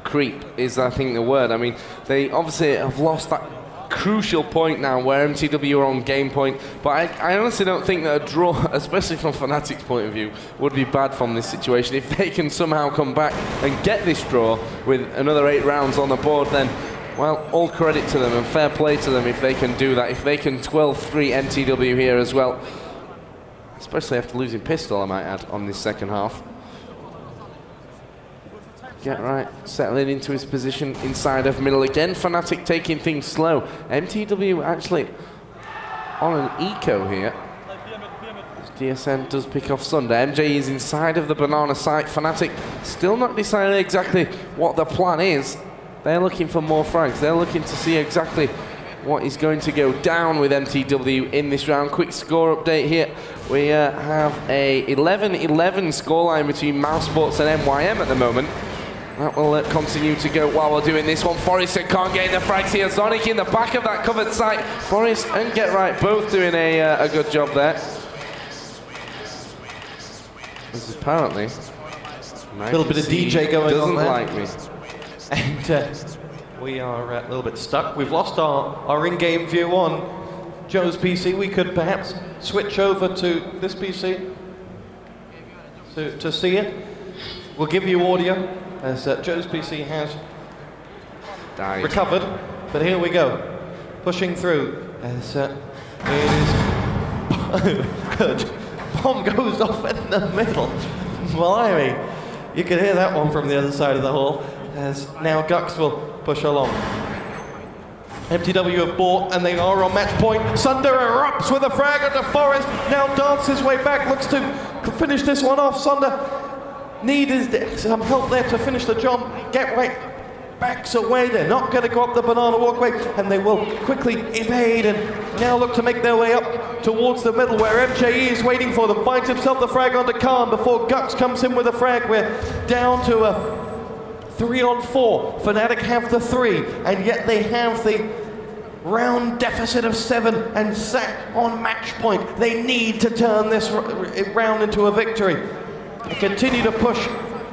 Creep is, I think, the word. I mean, they obviously have lost that crucial point now where mTw are on game point, but I honestly don't think that a draw, especially from Fnatic's point of view, would be bad from this situation. If they can somehow come back and get this draw with another 8 rounds on the board, then, well, all credit to them and fair play to them if they can do that. If they can 12-3 mTw here as well, especially after losing Pistol, I might add, on this second half. Get Right, settling into his position inside of middle again. Fnatic taking things slow. mTw actually on an eco here. DSN does pick off Sunder. MJ is inside of the banana site. Fnatic still not decided exactly what the plan is. They're looking for more frags. They're looking to see exactly what is going to go down with mTw in this round. Quick score update here. We have a 11-11 scoreline between Mousesports and MYM at the moment. That will continue to go while we're doing this one. Forest can't get in the frags here. Zonic in the back of that covered site. Forest and Get Right both doing a good job there. This is apparently a little bit of DJ going on there. Doesn't like me. And we are a little bit stuck. We've lost our in-game view on Joe's PC. We could perhaps switch over to this PC to see it. We'll give you audio, as Joe's PC has recovered. But here we go, pushing through as it is good. Bomb goes off in the middle. Blimey, you can hear that one from the other side of the hall. As now Gux will push along. mTw have bought and they are on match point. Sunder erupts with a frag onto Forest. Now dances his way back, looks to finish this one off. Sunder needs some help there to finish the job. Get Right backs away. They're not going to go up the banana walkway, and they will quickly evade and now look to make their way up towards the middle where MJE is waiting for them. Finds himself the frag onto Khan before Gux comes in with a frag. We're down to a 3-on-4. Fnatic have the 3, and yet they have the round deficit of 7 and sat on match point. They need to turn this round into a victory. They continue to push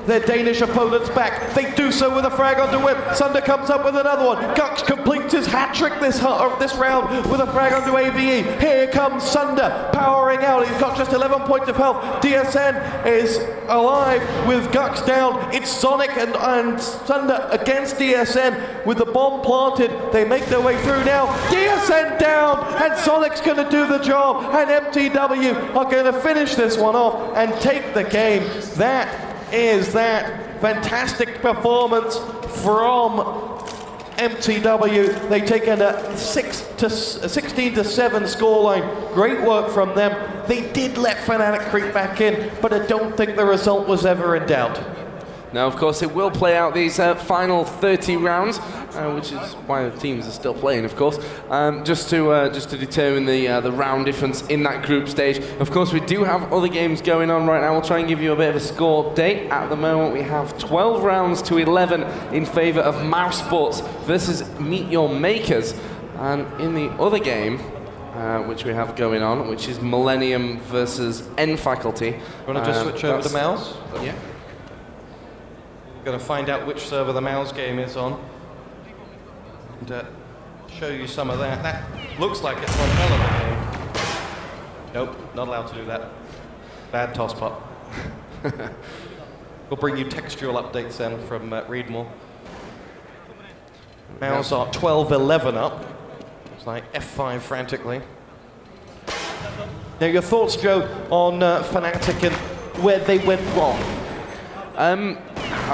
their Danish opponents back. They do so with a frag onto Whip. Sunder comes up with another one. Gux completes his hat-trick this round with a frag onto AVE. Here comes Sunder powering out. He's got just 11 points of health. DSN is alive with Gux down. It's Sonic and Sunder against DSN with the bomb planted. They make their way through now. DSN down, and Sonic's going to do the job, and mTw are going to finish this one off and take the game. That is that fantastic performance from mTw. They take a 16-7 scoreline. Great work from them. They did let Fnatic creep back in, but I don't think the result was ever in doubt. Now, of course, it will play out these final 30 rounds, which is why the teams are still playing, of course, just to determine the round difference in that group stage. Of course, we do have other games going on right now. We'll try and give you a bit of a score date. At the moment, we have 12 rounds to 11 in favor of mousesports versus Meet Your Makers. And in the other game, which we have going on, which is Millennium versus N-Faculty. You want to just switch over to Mouse? Yeah. We're going to find out which server the Mouse game is on and show you some of that. That looks like it's one hell of a game. Nope, not allowed to do that. Bad toss pot. We'll bring you textual updates then from Readmore. Mouse are 12-11 up. It's like F5 frantically. Now your thoughts, Joe, on Fnatic and where they went wrong?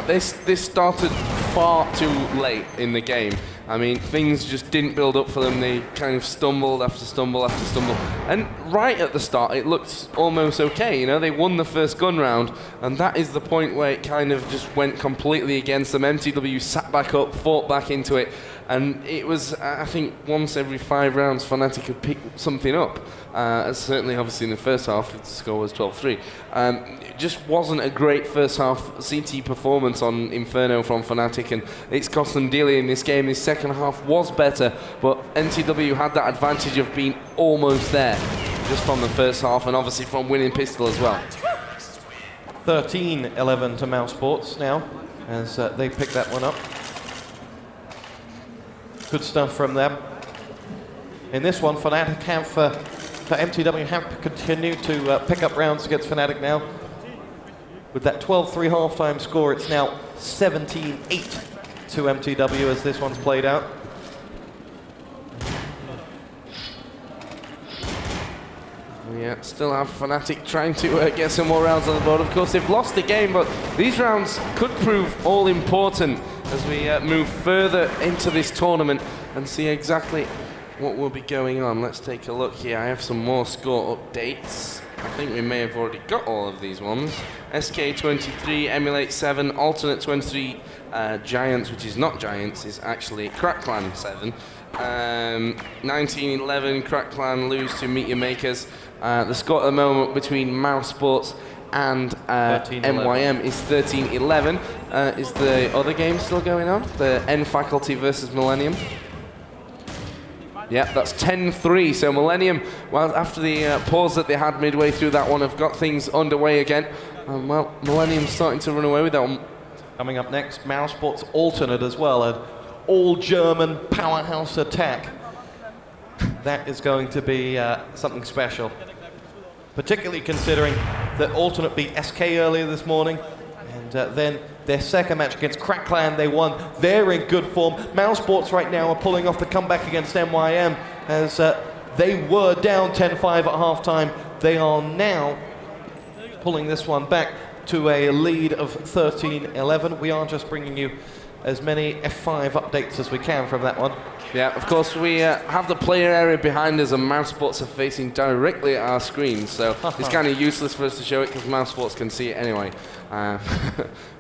This started far too late in the game. I mean, things just didn't build up for them. They kind of stumbled after stumble after stumble. And right at the start, it looked almost okay. You know, they won the first gun round, and that is the point where it kind of just went completely against them. mTw sat back up, fought back into it, and it was, I think, once every 5 rounds, Fnatic could pick something up. Certainly, obviously, in the first half, the score was 12-3. It just wasn't a great first half CT performance on Inferno from Fnatic, and it's cost them dearly in this game. This second half was better, but mTw had that advantage of being almost there, just from the first half, and obviously from winning pistol as well. 13-11 to mousesports now, as they pick that one up. Good stuff from them. In this one, Fnatic have, for mTw, have continued to pick up rounds against Fnatic now. With that 12-3 halftime score, it's now 17-8 to mTw as this one's played out. Yeah, still have Fnatic trying to get some more rounds on the board. Of course, they've lost the game, but these rounds could prove all important as we move further into this tournament and see exactly what will be going on. Let's take a look here. I have some more score updates. I think we may have already got all of these ones. SK23, Emulate 7, Alternate 23, Giants, which is not Giants, is actually Crackclan 7. 19-11, Crackclan lose to Meet Your Makers. The score at the moment between mousesports and MYM is 13-11. Is the other game still going on? The N-Faculty versus Millennium? Yeah, that's 10-3. So Millennium, well, after the pause that they had midway through that one, have got things underway again. Well, Millennium's starting to run away with that one. Coming up next, mousesports Alternate as well, an all-German powerhouse attack. That is going to be something special. Particularly considering that Alternate beat SK earlier this morning, and then their second match against Crackclan, they won. They're in good form. mousesports right now are pulling off the comeback against MYM as they were down 10-5 at halftime. They are now pulling this one back to a lead of 13-11. We are just bringing you as many F5 updates as we can from that one. Yeah, of course, we have the player area behind us, and mousesports are facing directly at our screen, so it's kind of useless for us to show it because mousesports can see it anyway,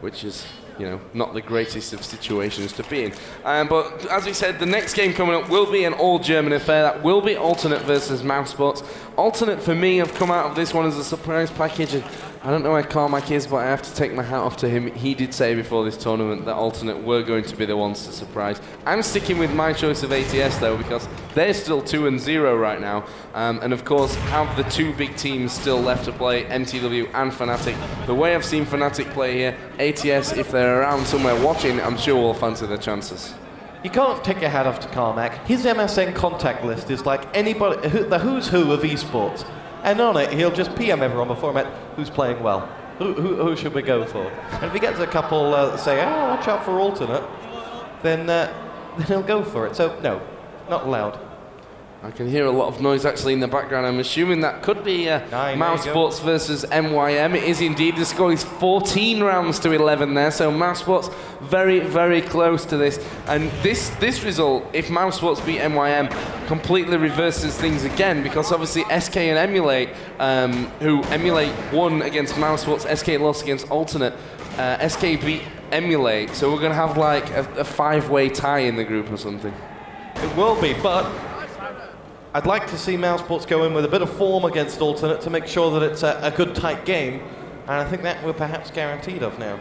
which is, you know, not the greatest of situations to be in. But as we said, the next game coming up will be an all-German affair. That will be Alternate versus mousesports. Alternate, for me, have come out of this one as a surprise package. I don't know where Carmack is, but I have to take my hat off to him. He did say before this tournament that Alternate were going to be the ones to surprise. I'm sticking with my choice of ATS though, because they're still 2-0 right now. And of course, have the two big teams still left to play, mTw and Fnatic. The way I've seen Fnatic play here, ATS, if they're around somewhere watching, I'm sure will fancy their chances. You can't take your hat off to Carmack. His MSN contact list is like anybody, the who's who of esports. And on it, he'll just PM everyone before him at who's playing well. Who should we go for? And if he gets a couple that say, oh, watch out for Alternate, then he'll go for it. So, no, not allowed. I can hear a lot of noise actually in the background. I'm assuming that could be Mouse Sports versus MYM. It is indeed. The score is 14 rounds to 11 there, so Mouse Sports very, very close to this. And this result, if Mouse Sports beat MYM, completely reverses things again, because obviously SK and Emulate, who Emulate won against Mouse Sports, SK lost against Alternate. SK beat Emulate, so we're going to have like a five-way tie in the group or something. It will be, but I'd like to see Mouse Sports go in with a bit of form against Alternate to make sure that it's a good tight game, and I think that we're perhaps guaranteed of now.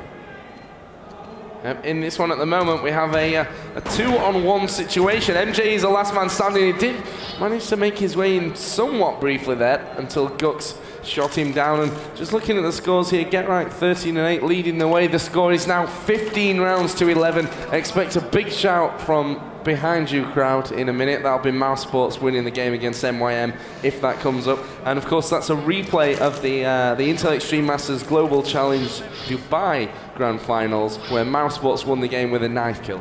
In this one at the moment, we have a 2-on-1 situation. MJ is the last man standing. He did manage to make his way in somewhat briefly there until Gux shot him down. And just looking at the scores here, Get Right 13-8 leading the way. The score is now 15 rounds to 11. Expect a big shout from behind you, crowd, in a minute. That'll be Mouse Sports winning the game against MYM if that comes up. And of course, that's a replay of the Intel Extreme Masters Global Challenge Dubai Grand Finals, where Mouse Sports won the game with a knife kill.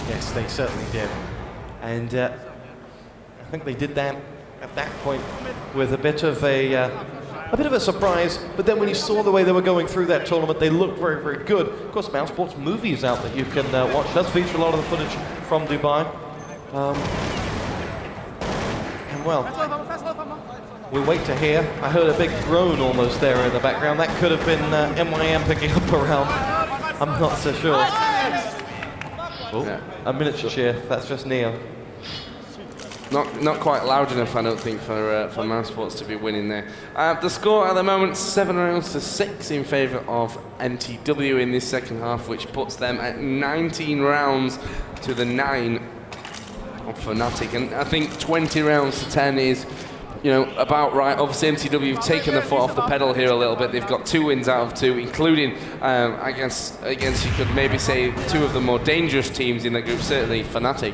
Yes, they certainly did. And I think they did that at that point with a bit of a surprise, but then when you saw the way they were going through that tournament, they looked very, very good. Of course, Mouse Sports movies out that you can watch. Does feature a lot of the footage from Dubai. And well, we'll wait to hear. I heard a big groan almost there in the background. That could have been MYM picking up a round. I'm not so sure. Oh, yeah. A miniature cheer. That's just Neo. Not quite loud enough, I don't think, for Mouse Sports to be winning there. The score at the moment, 7 rounds to 6 in favour of mTw in this second half, which puts them at 19 rounds to the 9 of Fnatic. And I think 20 rounds to 10 is, you know, about right. Obviously, mTw have taken the foot off the pedal here a little bit. They've got 2 wins out of 2, including, I guess, against, you could maybe say, 2 of the more dangerous teams in the group, certainly Fnatic.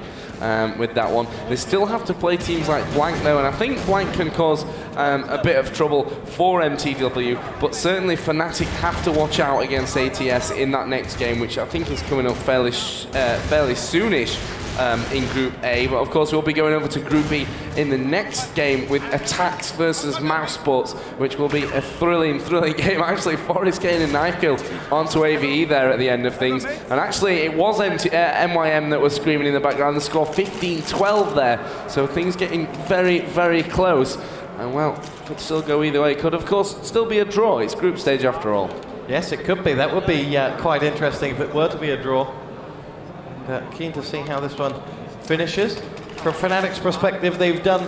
With that one. They still have to play teams like Blank though, and I think Blank can cause a bit of trouble for mTw, but certainly Fnatic have to watch out against ATS in that next game, which I think is coming up fairly soonish in Group A. But of course we'll be going over to Group B in the next game with Attacks versus Mouse Sports, which will be a thrilling game. Actually, Forrest getting a knife kill onto AVE there at the end of things, and actually it was MYM that was screaming in the background. The score 15-12 there, so things getting very, very close. And well, could still go either way. Could of course still be a draw. It's group stage after all. Yes, it could be. That would be quite interesting if it were to be a draw. Keen to see how this one finishes. From Fnatic's perspective, they've done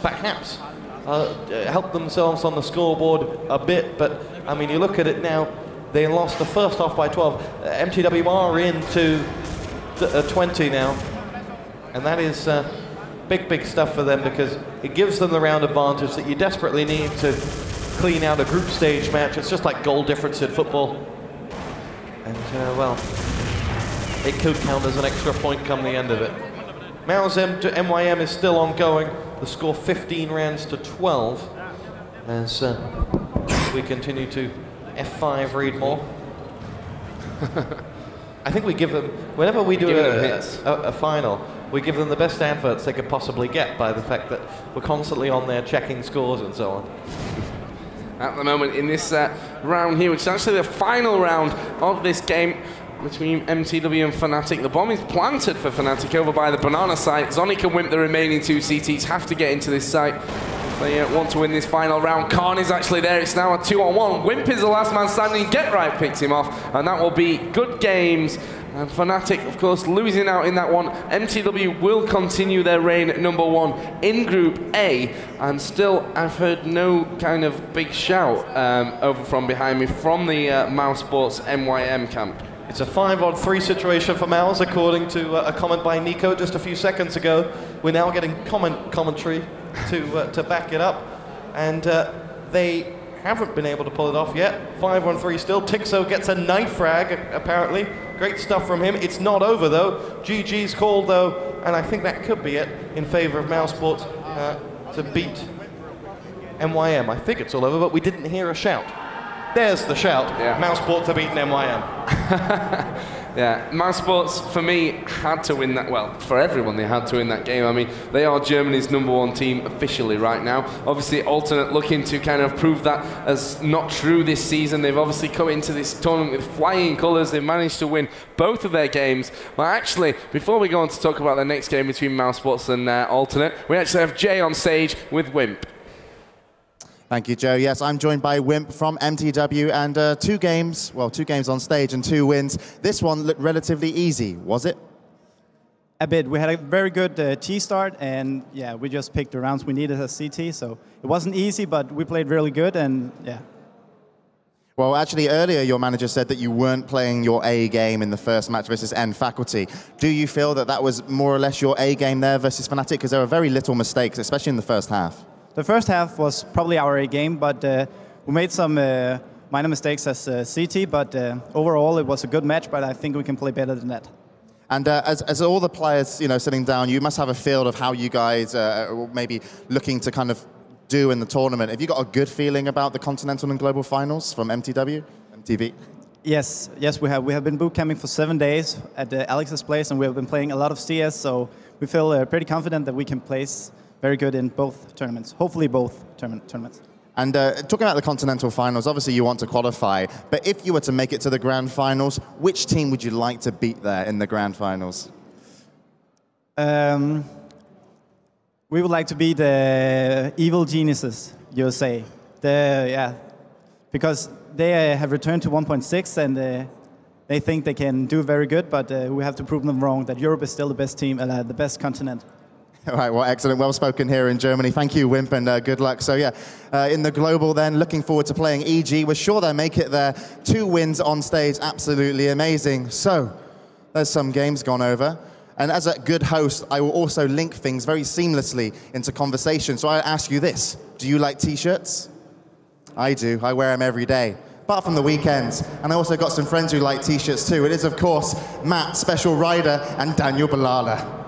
perhaps helped themselves on the scoreboard a bit, but I mean, you look at it now, they lost the first half by 12. mTw are into 20 now, and that is big stuff for them, because it gives them the round advantage that you desperately need to clean out a group stage match. It's just like goal difference in football, and well, it could count as an extra point come the end of it. Mouse to MYM is still ongoing. The score 15 rounds to 12 as we continue to F5 read more. I think we give them, whenever we do a final, we give them the best adverts they could possibly get by the fact that we're constantly on there checking scores and so on. At the moment in this round here, which is actually the final round of this game between mTw and Fnatic. The bomb is planted for Fnatic over by the banana site. Zonic and Wimp, the remaining 2 CTs, have to get into this site if they want to win this final round. Khan is actually there. It's now a 2-on-1. Wimp is the last man standing. Get Right picks him off, and that will be good games And Fnatic, of course, losing out in that one. mTw will continue their reign at #1 in Group A, and still I've heard no kind of big shout over from behind me from the Mouse Sports MYM camp. It's a 5-on-3 situation for Mouse, according to a comment by Nico just a few seconds ago. We're now getting commentary to back it up, and they haven't been able to pull it off yet. 5-on-3 still. Tixo gets a knife frag, apparently. Great stuff from him. It's not over, though. GG's called, though, and I think that could be it in favor of Mouse Sports to beat MYM. I think it's all over, but we didn't hear a shout. There's the shout. Yeah. Mouse Sports have beaten MYM. Yeah, Mouse Sports, for me, had to win that. Well, for everyone, they had to win that game. I mean, they are Germany's #1 team officially right now. Obviously, Alternate looking to kind of prove that as not true this season. They've obviously come into this tournament with flying colours. They've managed to win both of their games. But actually, before we go on to talk about the next game between Mouse Sports and Alternate, we actually have Jay on stage with Wimp. Thank you, Joe. Yes, I'm joined by Wimp from mTw, and two games on stage and 2 wins. This one looked relatively easy, was it? A bit. We had a very good T start, and yeah, we just picked the rounds we needed as CT, so it wasn't easy, but we played really good, and yeah. Well, actually, earlier your manager said that you weren't playing your A game in the first match versus N Faculty. Do you feel that that was more or less your A game there versus Fnatic? Because there were very little mistakes, especially in the first half. The first half was probably our A game, but we made some minor mistakes as CT, but overall it was a good match, but I think we can play better than that. And as all the players, sitting down, you must have a feel of how you guys are maybe looking to kind of do in the tournament. Have you got a good feeling about the Continental and Global Finals from MTV? Yes, we have. We have been boot camping for 7 days at Alex's place, and we have been playing a lot of CS, so we feel pretty confident that we can place very good in both tournaments, hopefully both tournaments. And talking about the Continental Finals, obviously you want to qualify, but if you were to make it to the Grand Finals, which team would you like to beat there in the Grand Finals? We would like to beat the Evil Geniuses, USA. Because they have returned to 1.6 and they think they can do very good, but we have to prove them wrong, that Europe is still the best team, the best continent. All right, well, excellent. Well spoken here in Germany. Thank you, Wimp, and good luck. So, yeah, in the Global then, looking forward to playing EG. We're sure they'll make it there. 2 wins on stage, absolutely amazing. So, there's some games gone over. And as a good host, I will also link things very seamlessly into conversation. So I ask you this. Do you like T-shirts? I do. I wear them every day, apart from the weekends. And I also got some friends who like T-shirts too. It is, of course, Matt, Special Rider, and Daniel Balala.